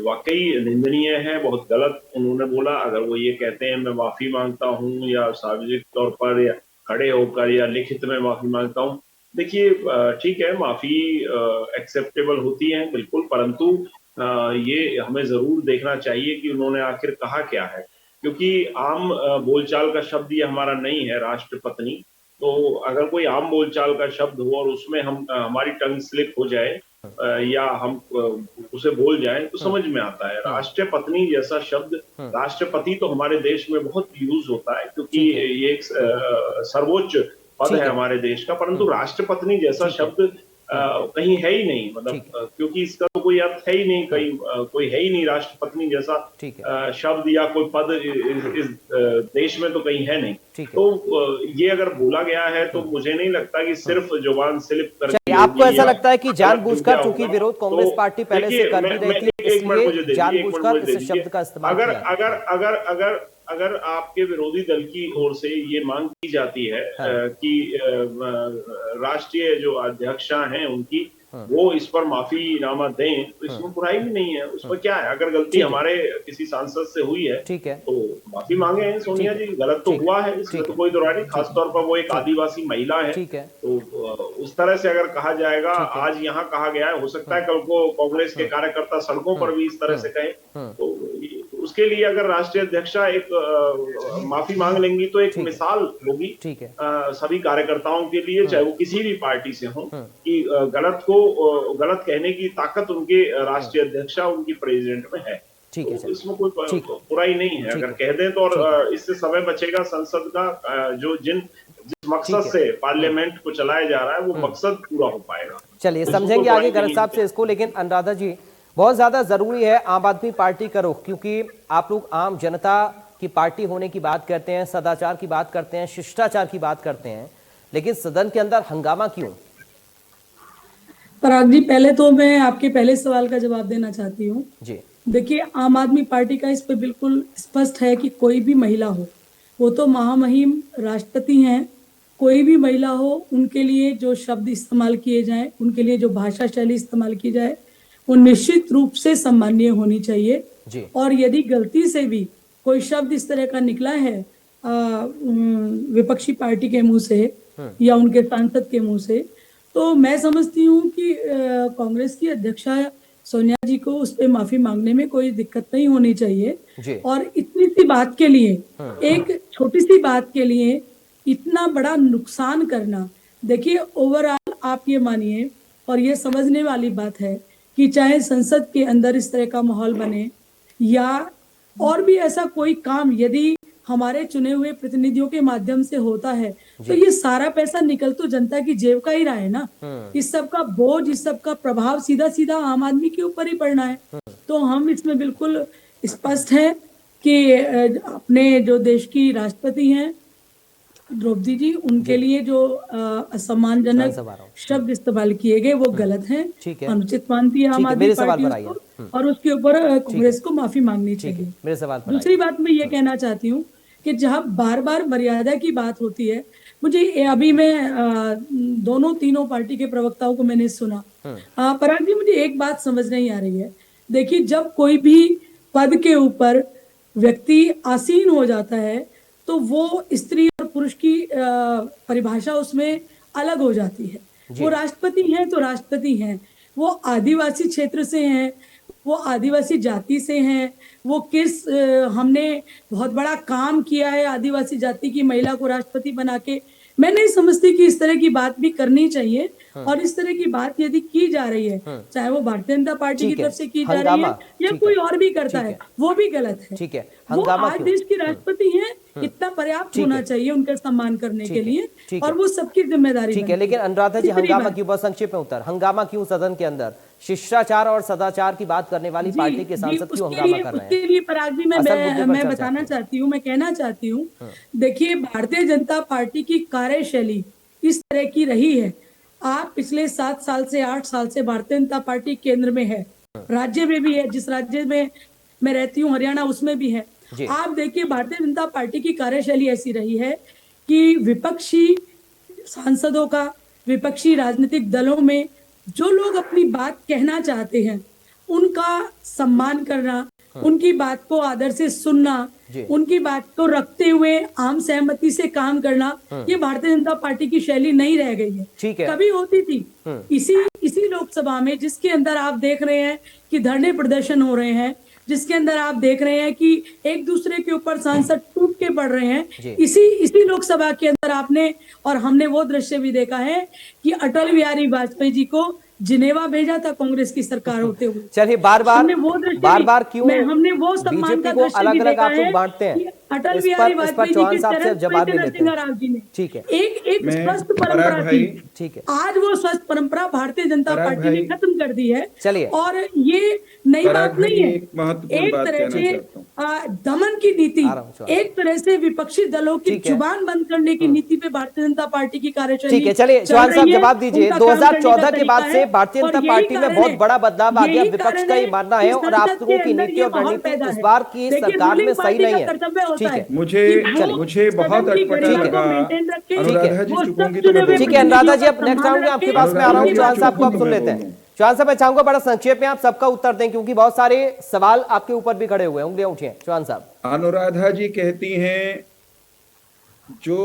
वाकई निंदनीय है, बहुत गलत उन्होंने बोला। अगर वो ये कहते हैं मैं माफी मांगता हूँ या सार्वजनिक तौर पर या खड़े होकर या लिखित में माफी मांगता हूँ, देखिए ठीक है, माफी एक्सेप्टेबल होती है बिल्कुल, परंतु ये हमें जरूर देखना चाहिए कि उन्होंने आखिर कहा क्या है, क्योंकि आम बोलचाल का शब्द ये हमारा नहीं है राष्ट्रपत्नी। तो अगर कोई आम बोलचाल का शब्द हो और उसमें हमारी टंग स्लिप हो जाए या हम उसे बोल जाएं तो समझ में आता है। राष्ट्रपत्नी जैसा शब्द, राष्ट्रपति तो हमारे देश में बहुत यूज होता है क्योंकि ये एक सर्वोच्च पद है हमारे देश का, परंतु राष्ट्रपत्नी जैसा शब्द कहीं है ही नहीं, मतलब क्योंकि इसका तो कोई अर्थ है ही नहीं, कहीं कोई है ही नहीं राष्ट्रपत्नी जैसा शब्द या कोई पद इस देश में तो कहीं है नहीं। ठीक है। तो ये अगर बोला गया है तो मुझे नहीं लगता कि सिर्फ जुबान स्लिप करके आपको ऐसा लगता है कि गलत जानबूझकर, क्या चूंकि होगा। विरोध कांग्रेस तो पार्टी पहले से देखिए, कर भी रही थी, एक मिनट मुझे इसलिए दीजिए, जानबूझकर इस शब्द का इस्तेमाल अगर किया है? अगर अगर अगर आपके विरोधी दल की ओर से ये मांग की जाती है कि राष्ट्रीय जो अध्यक्षा हैं उनकी वो इस पर माफीनामा दें, तो इसमें बुराई भी नहीं है, उसमें क्या है। अगर गलती हमारे किसी सांसद से हुई है ठीक है, तो माफी मांगे हैं सोनिया जी, गलत तो हुआ है, इसमें तो कोई दोहराई नहीं। खासतौर पर वो एक आदिवासी महिला है, ठीक है, तो उस तरह से अगर कहा जाएगा, आज यहाँ कहा गया है, हो सकता है कल को कांग्रेस के कार्यकर्ता सड़कों पर भी इस तरह से कहें, तो उसके लिए अगर राष्ट्रीय अध्यक्षा एक माफी मांग लेंगी तो एक मिसाल होगी ठीक है, सभी कार्यकर्ताओं के लिए, चाहे वो किसी भी पार्टी से हो, कि गलत कहने की ताकत उनके राष्ट्रीय अध्यक्षा, उनकी प्रेसिडेंट में है। ठीक है, तो इसमें कोई बुराई नहीं है अगर कह दें तो, और इससे समय बचेगा संसद का, जिस मकसद से पार्लियामेंट को चलाया जा रहा है वो मकसद पूरा हो पाएगा। चलिए समझेंगे आगे गलत साहब से इसको, लेकिन अनुराधा जी बहुत ज्यादा जरूरी है आम आदमी पार्टी का रुख, क्योंकि आप लोग आम जनता की पार्टी होने की बात करते हैं, सदाचार की बात करते हैं, शिष्टाचार की बात करते हैं, लेकिन सदन के अंदर हंगामा क्यों? पराग जी, पहले तो मैं आपके पहले सवाल का जवाब देना चाहती हूँ जी। देखिए, आम आदमी पार्टी का इस पे बिल्कुल स्पष्ट है कि कोई भी महिला हो, वो तो महामहिम राष्ट्रपति हैं, कोई भी महिला हो, उनके लिए जो शब्द इस्तेमाल किए जाएं, उनके लिए जो भाषा शैली इस्तेमाल की जाए, वो निश्चित रूप से सम्माननीय होनी चाहिए जी। और यदि गलती से भी कोई शब्द इस तरह का निकला है विपक्षी पार्टी के मुंह से या उनके सांसद के मुंह से, तो मैं समझती हूँ कि कांग्रेस की अध्यक्षा सोनिया जी को उस पर माफी मांगने में कोई दिक्कत नहीं होनी चाहिए। और इतनी सी बात के लिए, एक छोटी सी बात के लिए इतना बड़ा नुकसान करना, देखिए ओवरऑल आप ये मानिए और ये समझने वाली बात है कि चाहे संसद के अंदर इस तरह का माहौल बने या और भी ऐसा कोई काम यदि हमारे चुने हुए प्रतिनिधियों के माध्यम से होता है, तो ये सारा पैसा निकल तो जनता की जेब का ही रहा है ना। इस सब का बोझ, इस सब का प्रभाव सीधा सीधा आम आदमी के ऊपर ही पड़ना है। तो हम इसमें बिल्कुल स्पष्ट है कि अपने जो देश की राष्ट्रपति हैं द्रौपदी जी, उनके लिए जो असम्मानजनक शब्द इस्तेमाल किए गए वो गलत हैं, अनुचित मानती है आम आदमी पार्टी उसको, और उसके ऊपर कांग्रेस को माफी मांगनी चाहिए। दूसरी बात मैं ये कहना चाहती हूँ कि जहाँ बार बार मर्यादा की बात होती है, मुझे अभी मैं दोनों तीनों पार्टी के प्रवक्ताओं को मैंने सुना, पराग जी मुझे एक बात समझ नहीं आ रही है। देखिए, जब कोई भी पद के ऊपर व्यक्ति आसीन हो जाता है तो वो स्त्री और पुरुष की परिभाषा उसमें अलग हो जाती है। वो राष्ट्रपति हैं तो राष्ट्रपति हैं, वो आदिवासी क्षेत्र से हैं, वो आदिवासी जाति से हैं, वो किस हमने बहुत बड़ा काम किया है आदिवासी जाति की महिला को राष्ट्रपति बना के। मैं नहीं समझती कि इस तरह की बात भी करनी चाहिए। और इस तरह की बात यदि की जा रही है, चाहे वो भारतीय जनता पार्टी की तरफ से की जा रही है या कोई और भी करता है, वो भी गलत है। ठीक है, वो आज देश की राष्ट्रपति हैं, इतना पर्याप्त होना चाहिए उनका सम्मान करने के लिए, और वो सबकी जिम्मेदारी। ठीक है, लेकिन अनुराधा जी हंगामा क्यों? बहुत संक्षिप्त में उत्तर, हंगामा क्यों सदन के अंदर? शिष्टाचार और सदाचार की बात करने वाली पार्टी के सांसद क्यों हंगामा कर रहे हैं? उसके लिए पराग जी मैं बताना चाहती हूँ, मैं कहना चाहती हूँ, देखिए भारतीय जनता पार्टी की कार्यशैली इस तरह की रही है। आप पिछले 7 साल से 8 साल से भारतीय जनता पार्टी केंद्र में है, राज्य में भी है, जिस राज्य में मैं रहती हूँ हरियाणा, उसमें भी है। आप देखिए भारतीय जनता पार्टी की कार्यशैली ऐसी रही है कि विपक्षी सांसदों का, विपक्षी राजनीतिक दलों में जो लोग अपनी बात कहना चाहते हैं उनका सम्मान करना, उनकी बात को आदर से सुनना, उनकी बात को रखते हुए आम सहमति से काम करना, ये भारतीय जनता पार्टी की शैली नहीं रह गई है। कभी होती थी इसी लोकसभा में, जिसके अंदर आप देख रहे हैं कि धरने प्रदर्शन हो रहे हैं, जिसके अंदर आप देख रहे हैं कि एक दूसरे के ऊपर सांसद टूट के पड़ रहे हैं। इसी लोकसभा के अंदर आपने और हमने वो दृश्य भी देखा है कि अटल बिहारी वाजपेयी जी को जिनेवा भेजा था कांग्रेस की सरकार होते हुए। चलिए बार हमने वो दृश्य बार भी- क्यों हमने वो सम्मान बीजेपी का को दृश्य भी अलग अलग देखा आप लोग है बांटते हैं? कि अटल इस बिहारी पर वाजपेयी जी चौहान के साहब से चरण जवाब भी लेते नरसिंह हैं। राव जी ने ठीक है, एक मैं स्वस्थ पराग परंपरा भाई थी, ठीक है। आज वो स्वस्थ परंपरा भारतीय जनता पराग पार्टी ने भाई, खत्म कर दी है। चलिए। और ये नई पराग बात नहीं भाई, है। एक महत्वपूर्ण एक बात तरह कहना से चाहता हूं। दमन की नीति, आ रहा हूं, चौहान। एक तरह से विपक्षी दलों की ठीक है। जुबान बंद करने की नीति पे भारतीय जनता पार्टी की कार्यशैली ठीक है, चलिए चल चौहान साहब रही है। जवाब दीजिए। उनका काम करने का 2014 के बाद तरीका से है भारतीय और जनता यही पार्टी में कारण बहुत है- बड़ा बदलाव आ गया, यही विपक्ष कारण का ही मानना है, कि और संसद आप के लोगों की अंदर नीति ये और माहौल रणनीति पैदा इस है। बार की देखिए, सरकार में रूलिंग सही पार्टी नहीं का है। कर्तव्य होता ठीक है है, मुझे कि वो मुझे बहुत सदन की अटपटा गरिमा को लगा। मेंटेन रखे। अनुराधा जी वो चुपूंगी सब तो मैं चुने हुए ठीक है बोलूंगा। अनुराधा जी, अब प्रतिनिधियों नेक्स्ट का राउंड में आपके सम्मान पास में आ रहा हूँ। रखें। चौहान साहब को चुपूंगी आप तो सुन मैं लेते हैं। बोलूंगा। चौहान साहब मैं चाहूंगा बड़ा संक्षेप में आप सबका उत्तर दें, क्योंकि बहुत सारे सवाल आपके ऊपर भी खड़े हुए हैं, उंगलियां उठी हैं। चौहान साहब। अनुराधा जी कहती हैं जो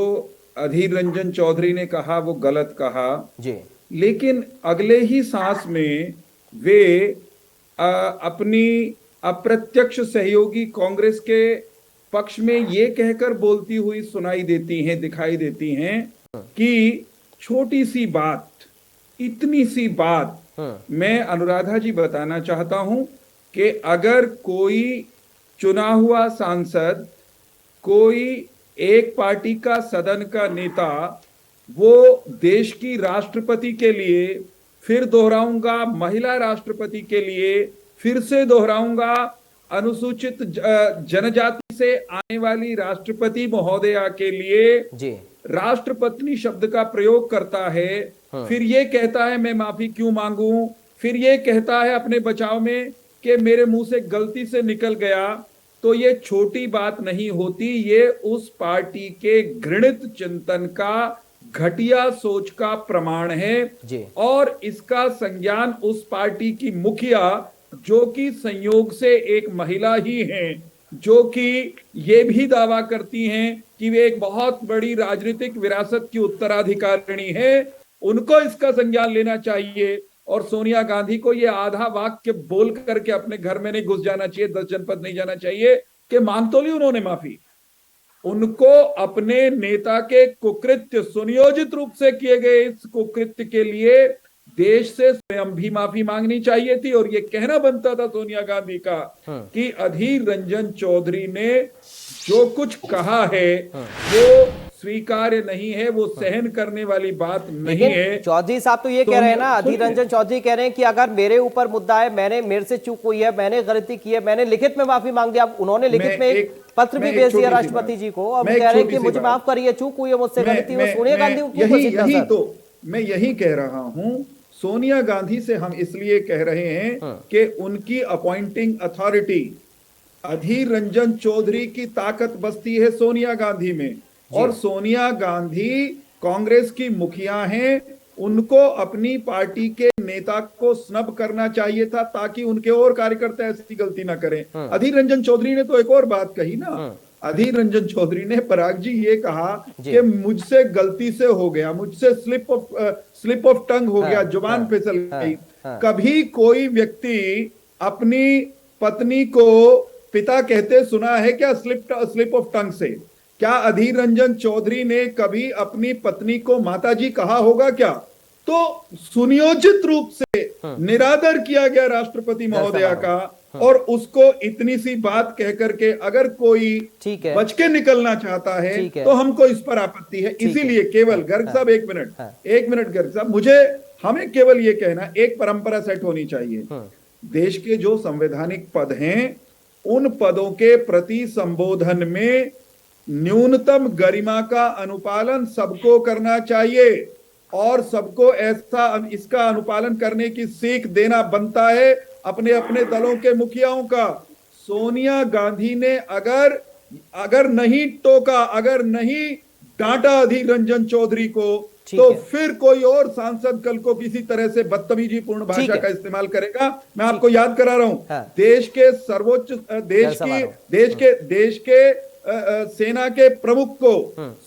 अधीर रंजन चौधरी ने कहा वो गलत कहा जी, लेकिन अगले ही सांस में वे अपनी अप्रत्यक्ष सहयोगी कांग्रेस के पक्ष में ये कहकर बोलती हुई सुनाई देती हैं, दिखाई देती हैं कि छोटी सी बात, इतनी सी बात। मैं अनुराधा जी बताना चाहता हूं कि अगर कोई चुना हुआ सांसद, कोई एक पार्टी का सदन का नेता, वो देश की राष्ट्रपति के लिए, फिर दोहराऊंगा महिला राष्ट्रपति के लिए, फिर से दोहराऊंगा अनुसूचित जनजाति से आने वाली राष्ट्रपति महोदया के लिए जी, राष्ट्रपत्नी शब्द का प्रयोग करता है, फिर ये कहता है मैं माफी क्यों मांगूं, फिर ये कहता है अपने बचाव में कि मेरे मुंह से गलती से निकल गया, तो ये छोटी बात नहीं होती। ये उस पार्टी के घृणित चिंतन का, घटिया सोच का प्रमाण है जी। और इसका संज्ञान उस पार्टी की मुखिया, जो कि संयोग से एक महिला ही हैं, जो कि ये भी दावा करती हैं कि वे एक बहुत बड़ी राजनीतिक विरासत की उत्तराधिकारिणी है, उनको इसका संज्ञान लेना चाहिए। और सोनिया गांधी को ये आधा वाक्य बोल करके अपने घर में नहीं घुस जाना चाहिए, 10 जनपद नहीं जाना चाहिए कि मांग तो ली उन्होंने माफी। उनको अपने नेता के कुकृत्य, सुनियोजित रूप से किए गए इस कुकृत्य के लिए देश से स्वयं भी माफी मांगनी चाहिए थी। और ये कहना बनता था सोनिया गांधी का कि अधीर रंजन चौधरी ने जो कुछ कहा है वो स्वीकार्य नहीं है, वो सहन करने वाली बात नहीं है। चौधरी साहब तो ये कह रहे हैं ना, अधीर रंजन चौधरी कह रहे हैं कि अगर मेरे ऊपर मुद्दा है, मेरे से चूक हुई है, मैंने गलती की है, मैंने लिखित में माफी मांग दिया। उन्होंने लिखित में एक पत्र भी भेज दिया राष्ट्रपति जी को, और वो कह रहे हैं कि मुझे माफ करिए, चूक हुई है मुझसे, गलती हुई। सोनिया गांधी यही तो मैं यही कह रहा हूं, सोनिया गांधी से हम इसलिए कह रहे हैं कि उनकी अपॉइंटिंग अथॉरिटी, अधीर रंजन चौधरी की ताकत बसती है सोनिया गांधी में, और सोनिया गांधी कांग्रेस की मुखिया हैं, उनको अपनी पार्टी के नेता को स्नब करना चाहिए था ताकि उनके और कार्यकर्ता ऐसी गलती ना करें। अधीर रंजन चौधरी ने तो एक और बात कही ना, अधीर रंजन चौधरी ने, पराग जी, ये कहा कि मुझसे गलती से हो गया, मुझसे स्लिप ऑफ टंग हो गया, जुबान फिसल गई। कभी कोई व्यक्ति अपनी पत्नी को पिता कहते सुना है क्या स्लिप ऑफ टंग से? क्या अधीर रंजन चौधरी ने कभी अपनी पत्नी को माताजी कहा होगा क्या? तो सुनियोजित रूप से निरादर किया गया राष्ट्रपति महोदया का, और उसको इतनी सी बात कह करके अगर कोई बच के निकलना चाहता है तो हमको इस पर आपत्ति है। इसीलिए केवल गर्ग साहब, एक मिनट गर्ग साहब, हमें केवल ये कहना, एक परंपरा सेट होनी चाहिए। देश के जो संवैधानिक पद हैं, उन पदों के प्रति संबोधन में न्यूनतम गरिमा का अनुपालन सबको करना चाहिए, और सबको ऐसा इसका अनुपालन करने की सीख देना बनता है अपने अपने दलों के मुखियाओं का। सोनिया गांधी ने अगर नहीं टोका, अगर नहीं डांटा अधीर रंजन चौधरी को, तो फिर कोई और सांसद कल को किसी तरह से बदतमीजी पूर्ण भाषा का इस्तेमाल करेगा। मैं आपको याद करा रहा हूं, देश के सर्वोच्च, देश के सेना के प्रमुख को,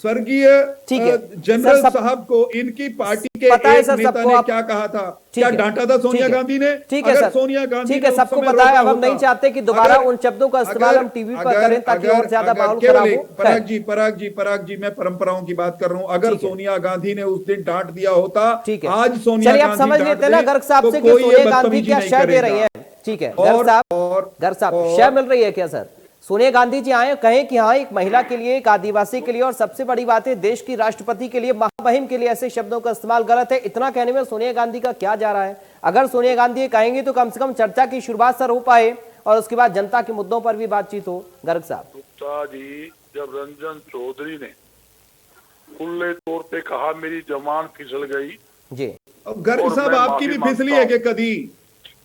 स्वर्गीय ठीक है। जनरल सर, साहब को, इनकी पार्टी के पता है एक सर नेता सबको, ने आप क्या कहा था, ठीक क्या है, डांटा था सोनिया ठीक है, गांधी ने? ठीक है अगर सर, सोनिया गांधी ठीक है, ने उस सबको समय पता है। अब रोका हम नहीं होता, चाहते कि दोबारा अगर- उन शब्दों का इस्तेमाल हम टीवी पर करें ताकि और ज्यादा माहौल केवल खराब एक- हो। पराग जी, मैं परंपराओं की बात कर रहा हूं। अगर ठीक है। सोनिया गांधी ने उस दिन डांट दिया होता, ठीक है, आज सोनिया चलिए आप गांधी समझ डांट लेते हैं ना दे, गर्ग साहब तो से कि कोई ये सोनिया गांधी बदतमीजी क्या नहीं शय दे रही करेगा। है। ठीक है गर्ग साहब शय मिल रही है क्या सर? सोनिया गांधी जी आए कहें कि हाँ, एक महिला के लिए, एक आदिवासी के लिए और सबसे बड़ी बात है देश की राष्ट्रपति के लिए, महामहिम के लिए ऐसे शब्दों का इस्तेमाल गलत है। इतना कहने में सोनिया गांधी का क्या जा रहा है? अगर सोनिया गांधी ये कहेंगे तो कम से कम चर्चा की शुरुआत सर हो पाए और उसके बाद जनता के मुद्दों पर भी बातचीत हो। गर्ग साहब, गुप्ता जी, जब रंजन चौधरी ने खुले तौर पे कहा मेरी जमान फिसल गई, जी गर्ग साहब, आपकी भी फिसली है कि कभी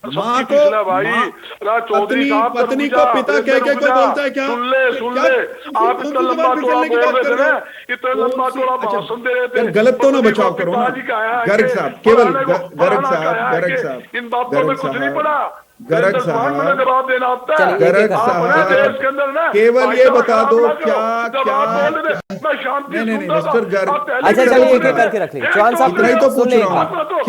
माँ को, पत्नी को पिता कह के कोई बोलता है क्या? सुन ले, आप इतना लंबा चौड़ा बोल रहे थे ना, इतना लंबा चौड़ा भाषण दे रहे थे, गलत तो ना बचाव करो ना गर्ग साहब, केवल गर्ग साहब, इन बातों में कुछ नहीं पड़ा। गर्ग साहब, जवाब देना होता है। गर्ग साहब, केवल ये बता दो क्या मैं शांति नहीं मिस्टर गर्ग, अच्छा चलिए एक एक करके रख लीजिए। चौहान साहब इतना ही तो पूछ रहा हूँ,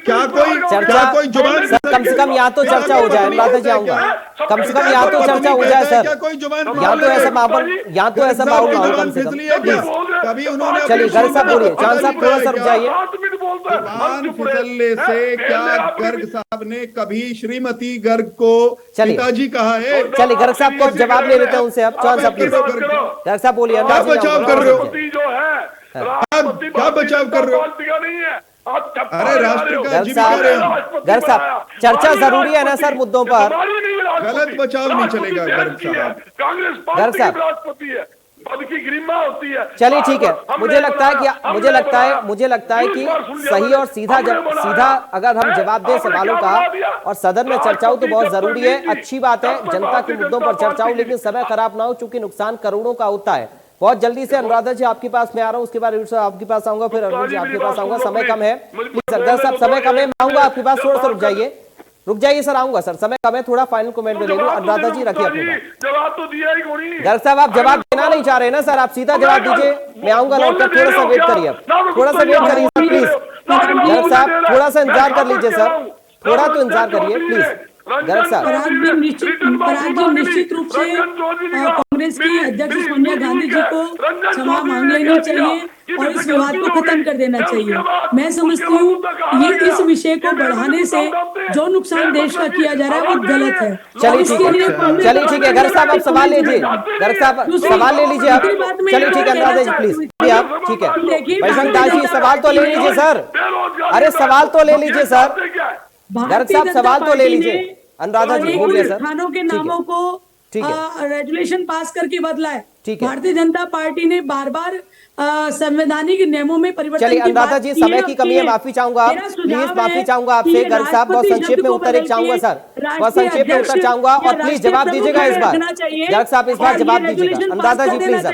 क्या कोई जुबान सर कम से कम यहाँ तो चर्चा हो जाए। अनुराधा जी आऊंगा, कम से कम यहाँ तो चर्चा हो जाए सर, यहाँ तो ऐसा माहौल, यहाँ तो ऐसा माहौल ना हो कम से कम। कभी उन्होंने, चलिए गर्ग साहब बोलिए, चौहान साहब थोड़ा सा रुक जाइए। जुबान फिसलने से क्या गर्ग साहब ने कभी श्रीमती गर्ग को चलिए। पिताजी कहा है? चलिए गर्ग साहब को जवाब ले लेते हैं उनसे। अब चौहान साहब प्लीज, गर्ग साहब बोलिए। क्या बचाव कर रहे हो? जो है क्या बचाव कर रहे हो? नहीं है, अरे राष्ट्र का गर्ग साहब चर्चा जरूरी है ना सर मुद्दों पर? गलत बचाव नहीं चलेगा गर्ग साहब। कांग्रेस पार्टी की राष्ट्रपति है, पद की गरिमा होती है। चलिए ठीक है, मुझे लगता है कि सही और सीधा अगर हम जवाब दें सवालों का और सदन में चर्चा हो तो बहुत जरूरी है। अच्छी बात है जनता के मुद्दों पर चर्चा हो, लेकिन समय खराब ना हो चूंकि नुकसान करोड़ों का होता है। बहुत जल्दी से अनुराधा जी आपके पास मैं आ रहा हूँ, उसके बाद आपके पास आऊंगा, फिर अरुण जी आपके पास आऊंगा। समय कम है सर, साहब समय कम है, मैं आऊंगा आपके पास, थोड़ा सा रुक जाइए सर, आऊंगा सर, समय कम है, थोड़ा फाइनल कमेंट ले लूं। अनुराधा जी रखिए अपनी बात। जवाब तो दिया ही कोई। गर्ग साहब आप जवाब देना नहीं चाह रहे ना सर, आप सीधा जवाब दीजिए, मैं आऊंगा लौट कर। थोड़ा सा वेट करिए, थोड़ा सा वेट करिए सर प्लीज। गर्ग साहब थोड़ा सा इंतजार कर लीजिए सर, थोड़ा तो इंतजार करिए प्लीज। गर्ग साहब पराग जी निश्चित रूप से कांग्रेस की अध्यक्ष सोनिया गांधी जी को क्षमा मांग लेनी चाहिए और इस विवाद को खत्म कर देना चाहिए। मैं समझती हूँ ये इस विषय को बढ़ाने से जो नुकसान देश का किया जा रहा है वो गलत है। चलिए ठीक है गर्ग साहब आप सवाल लीजिए, गर्ग साहब सवाल ले लीजिए आप। चलिए ठीक है अनुराधा जी प्लीज आप, ठीक है बैशंक दास जी सवाल तो ले लीजिए सर, अरे सवाल तो ले लीजिए सर, गर्ग साहब सवाल तो ले लीजिए। अनुराधा जी हो गया सर, थानों के नामों को रेजुलेशन पास करके बदला है। भारतीय जनता पार्टी ने बार बार संवैधानिक नियमों में परिवर्तन। चलिए अनुराधा जी समय की कमी है, माफी चाहूंगा प्लीज, माफी चाहूंगा आपसे। गर्ग साहब बहुत संक्षेप में उत्तर चाहूंगा सर, बहुत संक्षेप में उत्तर चाहूंगा और प्लीज जवाब दीजिएगा इस बार। गर्ग साहब इस बार जवाब दीजिएगा। अनुराधा जी प्लीज,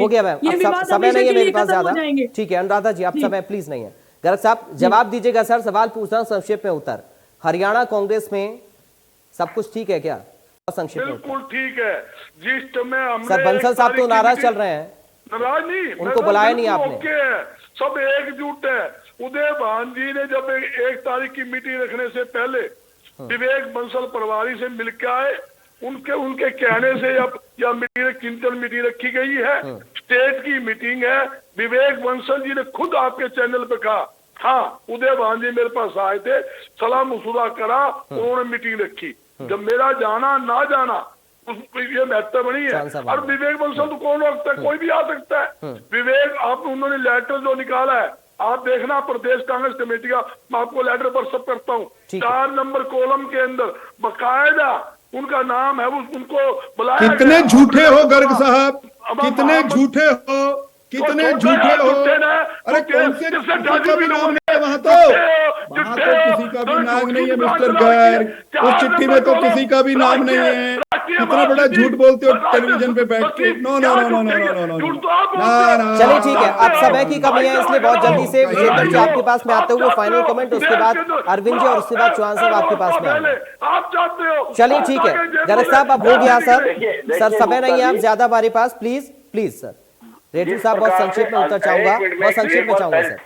हो गया मैम, समय नहीं है मेरे पास ज्यादा, ठीक है अनुराधा जी आप समय प्लीज नहीं है। गर्ग साहब जवाब दीजिएगा सर, सवाल पूछ रहा हूँ संक्षेप में उत्तर। हरियाणा कांग्रेस में सब कुछ ठीक है क्या? संक्षेप में बिल्कुल ठीक है। जिस समय सर बंसल साहब तो नाराज चल रहे हैं, नाराज नहीं, उनको बुलाया नहीं आपने। सब एकजुट है। उदय भान जी ने जब 1 तारीख की मीटिंग रखने से पहले विवेक बंसल प्रभारी से मिलकर आए, उनके कहने से या मीटिंग चिंतन मीटिंग रखी गई है, स्टेट की मीटिंग है। विवेक बंसल जी ने खुद आपके चैनल पे कहा हाँ उदय भान जी मेरे पास आए थे, सलाह मशुरा करा, उन्होंने मीटिंग रखी। जब मेरा जाना ना जाना ये महत्व नहीं है। और विवेक बंसल तो कौन रखता है, कोई भी आ सकता है। विवेक आप उन्होंने लेटर जो निकाला है आप देखना, प्रदेश कांग्रेस कमेटी का, मैं आपको लेटर व्हाट्सएप करता हूँ, 4 नंबर कॉलम के अंदर बकायदा उनका नाम है, उनको बुलाया। कितने झूठे हो गर्ग साहब, कितने झूठे हो, कितने झूठे हो। अरे कौन से किसी का भी नाम नहीं है वहां तो किसी का भी नाम नहीं है मिस्टर गर्ग, उस चिट्ठी में तो किसी का भी नाम नहीं है। इतना बड़ा झूठ बोलते हो टेलीविजन पे बैठ के। No no no no no no no no. चलिए ठीक है, अब समय की कमी है इसलिए बहुत जल्दी से विजेंद्र जी आपके पास में आते हुए फाइनल कमेंट, उसके बाद अरविंद जी और उसके बाद चौहान साहब आपके पास में आएंगे। आप चाहते हो। चलिए ठीक है, गर्ग साहब अब हो गया सर, समय नहीं है आप ज्यादा हमारे पास, प्लीज प्लीज सर। रेड्डी साहब बहुत संक्षिप्त में उत्तर चाहूंगा, बहुत संक्षिप्त में चाहूंगा सर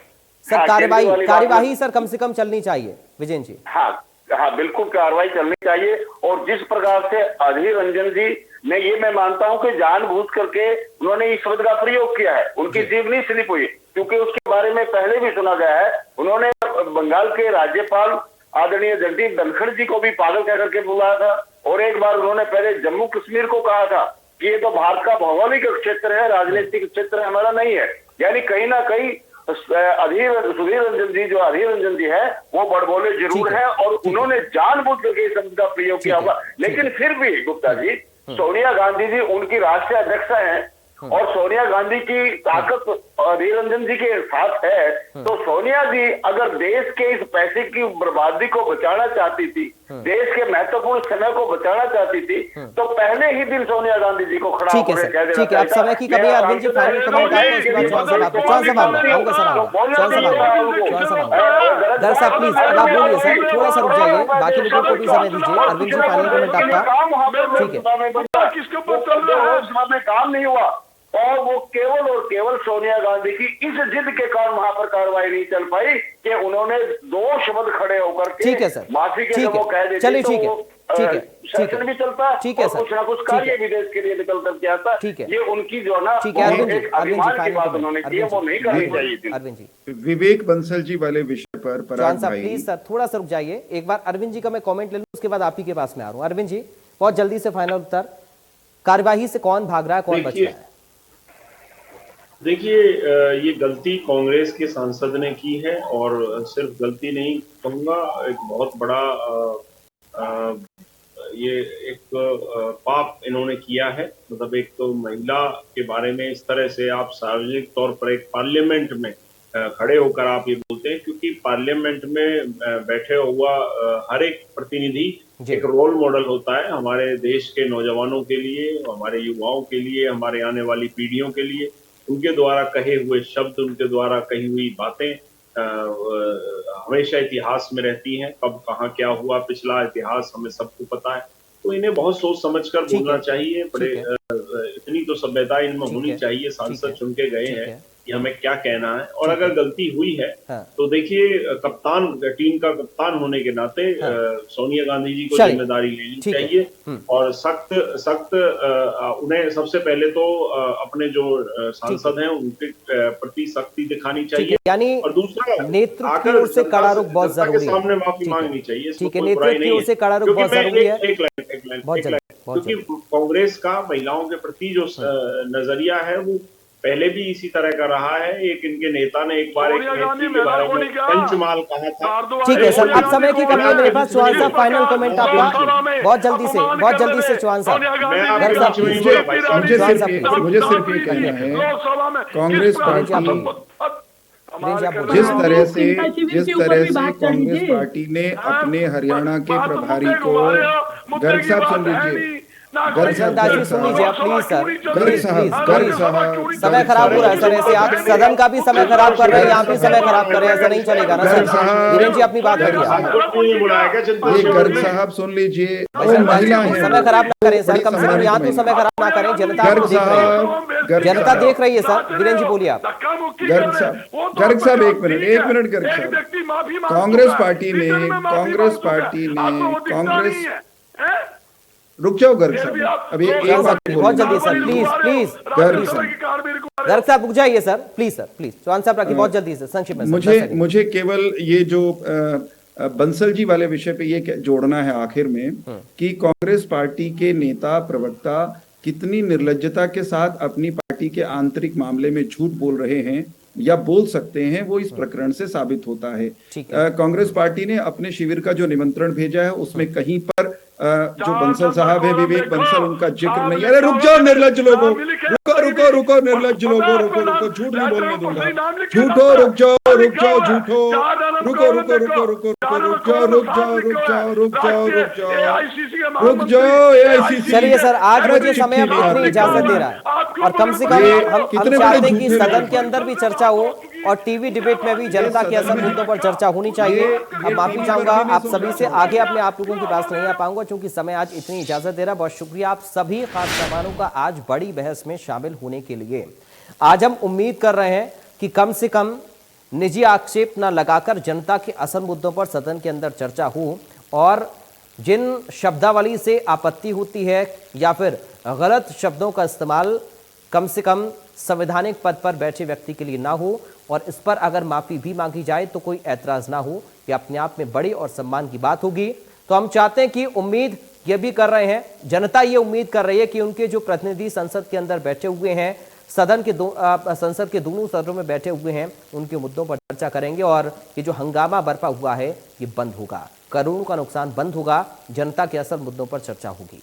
कार्यवाही सर कम से कम चलनी चाहिए विजेंद्र जी। हाँ बिल्कुल कार्रवाई चलनी चाहिए। और जिस प्रकार से अधीर रंजन जी ने, ये मैं मानता हूं कि जानबूझ करके उन्होंने इस शब्द का प्रयोग किया है, उनकी जीभ नहीं स्लिप हुई, क्योंकि उसके बारे में पहले भी सुना गया है। उन्होंने बंगाल के राज्यपाल आदरणीय जगदीप धनखड़ जी को भी पागल कह करके बुलाया था, और एक बार उन्होंने पहले जम्मू कश्मीर को कहा था कि ये तो भारत का भौगोलिक क्षेत्र है, राजनीतिक क्षेत्र हमारा नहीं है। यानी कहीं ना कहीं सुधीर रंजन जी, जो अधीर रंजन जी है, वो बड़बोले जरूर है और उन्होंने जानबूझ करके इस शब्द का प्रयोग किया होगा। लेकिन फिर भी गुप्ता जी, सोनिया गांधी जी उनकी राष्ट्रीय अध्यक्षा हैं, और सोनिया गांधी की ताकत अधीर रंजन जी के साथ है। तो सोनिया जी अगर देश के इस पैसे की बर्बादी को बचाना चाहती थी, देश के महत्वपूर्ण समय को बचाना चाहती थी, तो पहले ही दिन सोनिया गांधी जी को खड़ा ठीक है सर, ठीक है, अब समय की कमी है। अरविंद जी फाइनल कमेंट आपको, उसके बाद चौहान साहब आपको। चौहान साहब आऊंगा सर, गर्ग साहब प्लीज अब आप बोलिए सर, थोड़ा सा रुक जाइए, बाकी लोगों को भी समय दीजिए। अरविंद जी फाइनल कमेंट आपका, ठीक है। किसके ऊपर चल रहा है? उसमें काम नहीं हुआ, और वो केवल और केवल सोनिया गांधी की इस जिद के कारण वहां पर कार्रवाई नहीं चल पाई कि उन्होंने दो शब्द खड़े होकर के, ठीक है सर, माफी के वो कह देते, चलिए ठीक है, ठीक है, सेशन भी चलता, ठीक है सर, कुछ ना कुछ कार्य विदेश के लिए निकल करके आता। ठीक है, ये उनकी जो ना ठीक है अरविंद जी, अभिमान की बात उन्होंने की, वो नहीं करनी चाहिए थी। अरविंद जी, विवेक बंसल जी वाले विषय पर चौहान साहब प्लीज सर थोड़ा सा रुक जाइए, एक बार अरविंद जी का मैं कमेंट ले लूं, उसके बाद आप ही के पास में आ रहा हूं। अरविंद जी बहुत जल्दी से फाइनल उत्तर, कार्यवाही से कौन भाग रहा है, कौन बच रहा है? देखिए, ये गलती कांग्रेस के सांसद ने की है, और सिर्फ गलती नहीं कहूँगा, एक बहुत बड़ा ये एक पाप इन्होंने किया है। मतलब एक तो महिला के बारे में इस तरह से आप सार्वजनिक तौर पर एक पार्लियामेंट में खड़े होकर आप ये बोलते हैं, क्योंकि पार्लियामेंट में बैठे हुआ हर एक प्रतिनिधि एक रोल मॉडल होता है हमारे देश के नौजवानों के लिए, हमारे युवाओं के लिए, हमारे आने वाली पीढ़ियों के लिए। उनके द्वारा कहे हुए शब्द, उनके द्वारा कही हुई बातें हमेशा इतिहास में रहती हैं। कब कहाँ क्या हुआ, पिछला इतिहास हमें सबको पता है। तो इन्हें बहुत सोच समझकर बोलना चाहिए। बड़े इतनी तो सभ्यता इनमें होनी चाहिए। सांसद चुन के गए हैं कि हमें क्या कहना है, और अगर गलती हुई है तो देखिए, कप्तान, टीम का कप्तान होने के नाते सोनिया गांधी जी को जिम्मेदारी लेनी चाहिए, और सख्त उन्हें सबसे पहले तो अपने जो सांसद हैं उनके प्रति सख्ती दिखानी चाहिए, यानी और दूसरा नेतृत्व की ओर से कड़ा रुख बहुत जरूरी है, सामने माफी मांगनी चाहिए। ठीक है, नेतृत्व की ओर से कड़ा रुख बहुत जरूरी है। क्योंकि कांग्रेस का महिलाओं के प्रति जो नजरिया है वो पहले भी इसी तरह का रहा है। एक इनके नेता ने एक बार पंचमाल कहा था। ठीक है सर, अब समय की कमी है मेरे पास। चौहान साहब फाइनल कमेंट आपका, बहुत जल्दी से चौहान साहब। मुझे सिर्फ ये कहना है, कांग्रेस पार्टी जिस तरह से कांग्रेस पार्टी ने अपने हरियाणा के प्रभारी को, गर्ग साहब सुन लीजिए, गर्ग सुन लीजिए प्लीज सर, गर्ग साहब समय खराब हो रहा है सर, ऐसे आप सदन का भी समय खराब कर रहे हैं, यहाँ भी समय खराब कर रहे हैं, ऐसा नहीं चलेगा ना सर। वीरेंद्र जी अपनी बात करिए। ये गर्ग साहब सुन लीजिए, वो महिला है, समय खराब ना करें सर, कम से कम यहाँ तो समय खराब ना करें, जनता देख रही है सर। वीरेंद्र जी बोलिए आप। गर्ग साहब एक मिनट गर्ग साहब, कांग्रेस पार्टी ने रुक जाओ गर्ग साहब, अभी एक बात बहुत जल्दी सर, प्लीज गर्ग साहब रुक जाइए सर, प्लीज चौहान साहब रखिए बहुत जल्दी से, संक्षिप्त में। मुझे केवल ये जो बंसल जी वाले विषय पे ये जोड़ना है आखिर में कि कांग्रेस पार्टी के नेता प्रवक्ता कितनी निर्लज्जता के साथ अपनी पार्टी के आंतरिक मामले में झूठ बोल रहे हैं या बोल सकते हैं, वो इस प्रकरण से साबित होता है। कांग्रेस पार्टी ने अपने शिविर का जो निमंत्रण भेजा है उसमें कहीं पर जो बंसल साहब है, विवेक बंसल, उनका जिक्र नहीं। अरे रुक जाओ निर्लज्ज लोगों, रुको निर्लज्ज लोगों, रुको, झूठ नहीं बोलने दूंगा, झूठो रुक जाओ, में रुक लिखा जाओ हुआ है। झूठो, चार अरब रुको करोड़ रुको देखो, रुको रुको चार रुको, अरब रुक जाओ करोड़ रुक साफ जाओ रुक लिखा जाओ हुआ है। रुक जाओ राष्ट्रीय रुक जाओ AICC के रुक महामंत्री, जाओ। AICC चलिए सर, आज अरे मुझे समय अब चिट्ठी नहीं इतनी आती इजाजत है। दे रहा है आपके और कम ऊपर से कम ये हम कितने चाहते बड़े हैं कि झूठे सदन लोग के अंदर भी चर्चा हो और टीवी डिबेट में भी जनता के असल मुद्दों पर चर्चा होनी चाहिए। अब माफी चाहूंगा आप सभी से, आगे अपने आप लोगों के पास नहीं आ पाऊंगा क्योंकि समय आज इतनी इजाजत दे रहा। बहुत शुक्रिया आप सभी खास मेहमानों का आज बड़ी बहस में शामिल होने के लिए। आज हम उम्मीद कर रहे हैं कि कम से कम निजी आक्षेप न लगाकर जनता के असल मुद्दों पर सदन के अंदर चर्चा हो और जिन शब्दावली से आपत्ति होती है या फिर गलत शब्दों का इस्तेमाल कम से कम संवैधानिक पद पर बैठे व्यक्ति के लिए ना हो और इस पर अगर माफी भी मांगी जाए तो कोई ऐतराज ना हो, ये अपने आप में बड़ी और सम्मान की बात होगी। तो हम चाहते हैं कि उम्मीद ये भी कर रहे हैं, जनता ये उम्मीद कर रही है कि उनके जो प्रतिनिधि संसद के अंदर बैठे हुए हैं, संसद के दोनों सदनों में बैठे हुए हैं, उनके मुद्दों पर चर्चा करेंगे और ये जो हंगामा बरपा हुआ है ये बंद होगा, करोड़ों का नुकसान बंद होगा, जनता के असल मुद्दों पर चर्चा होगी।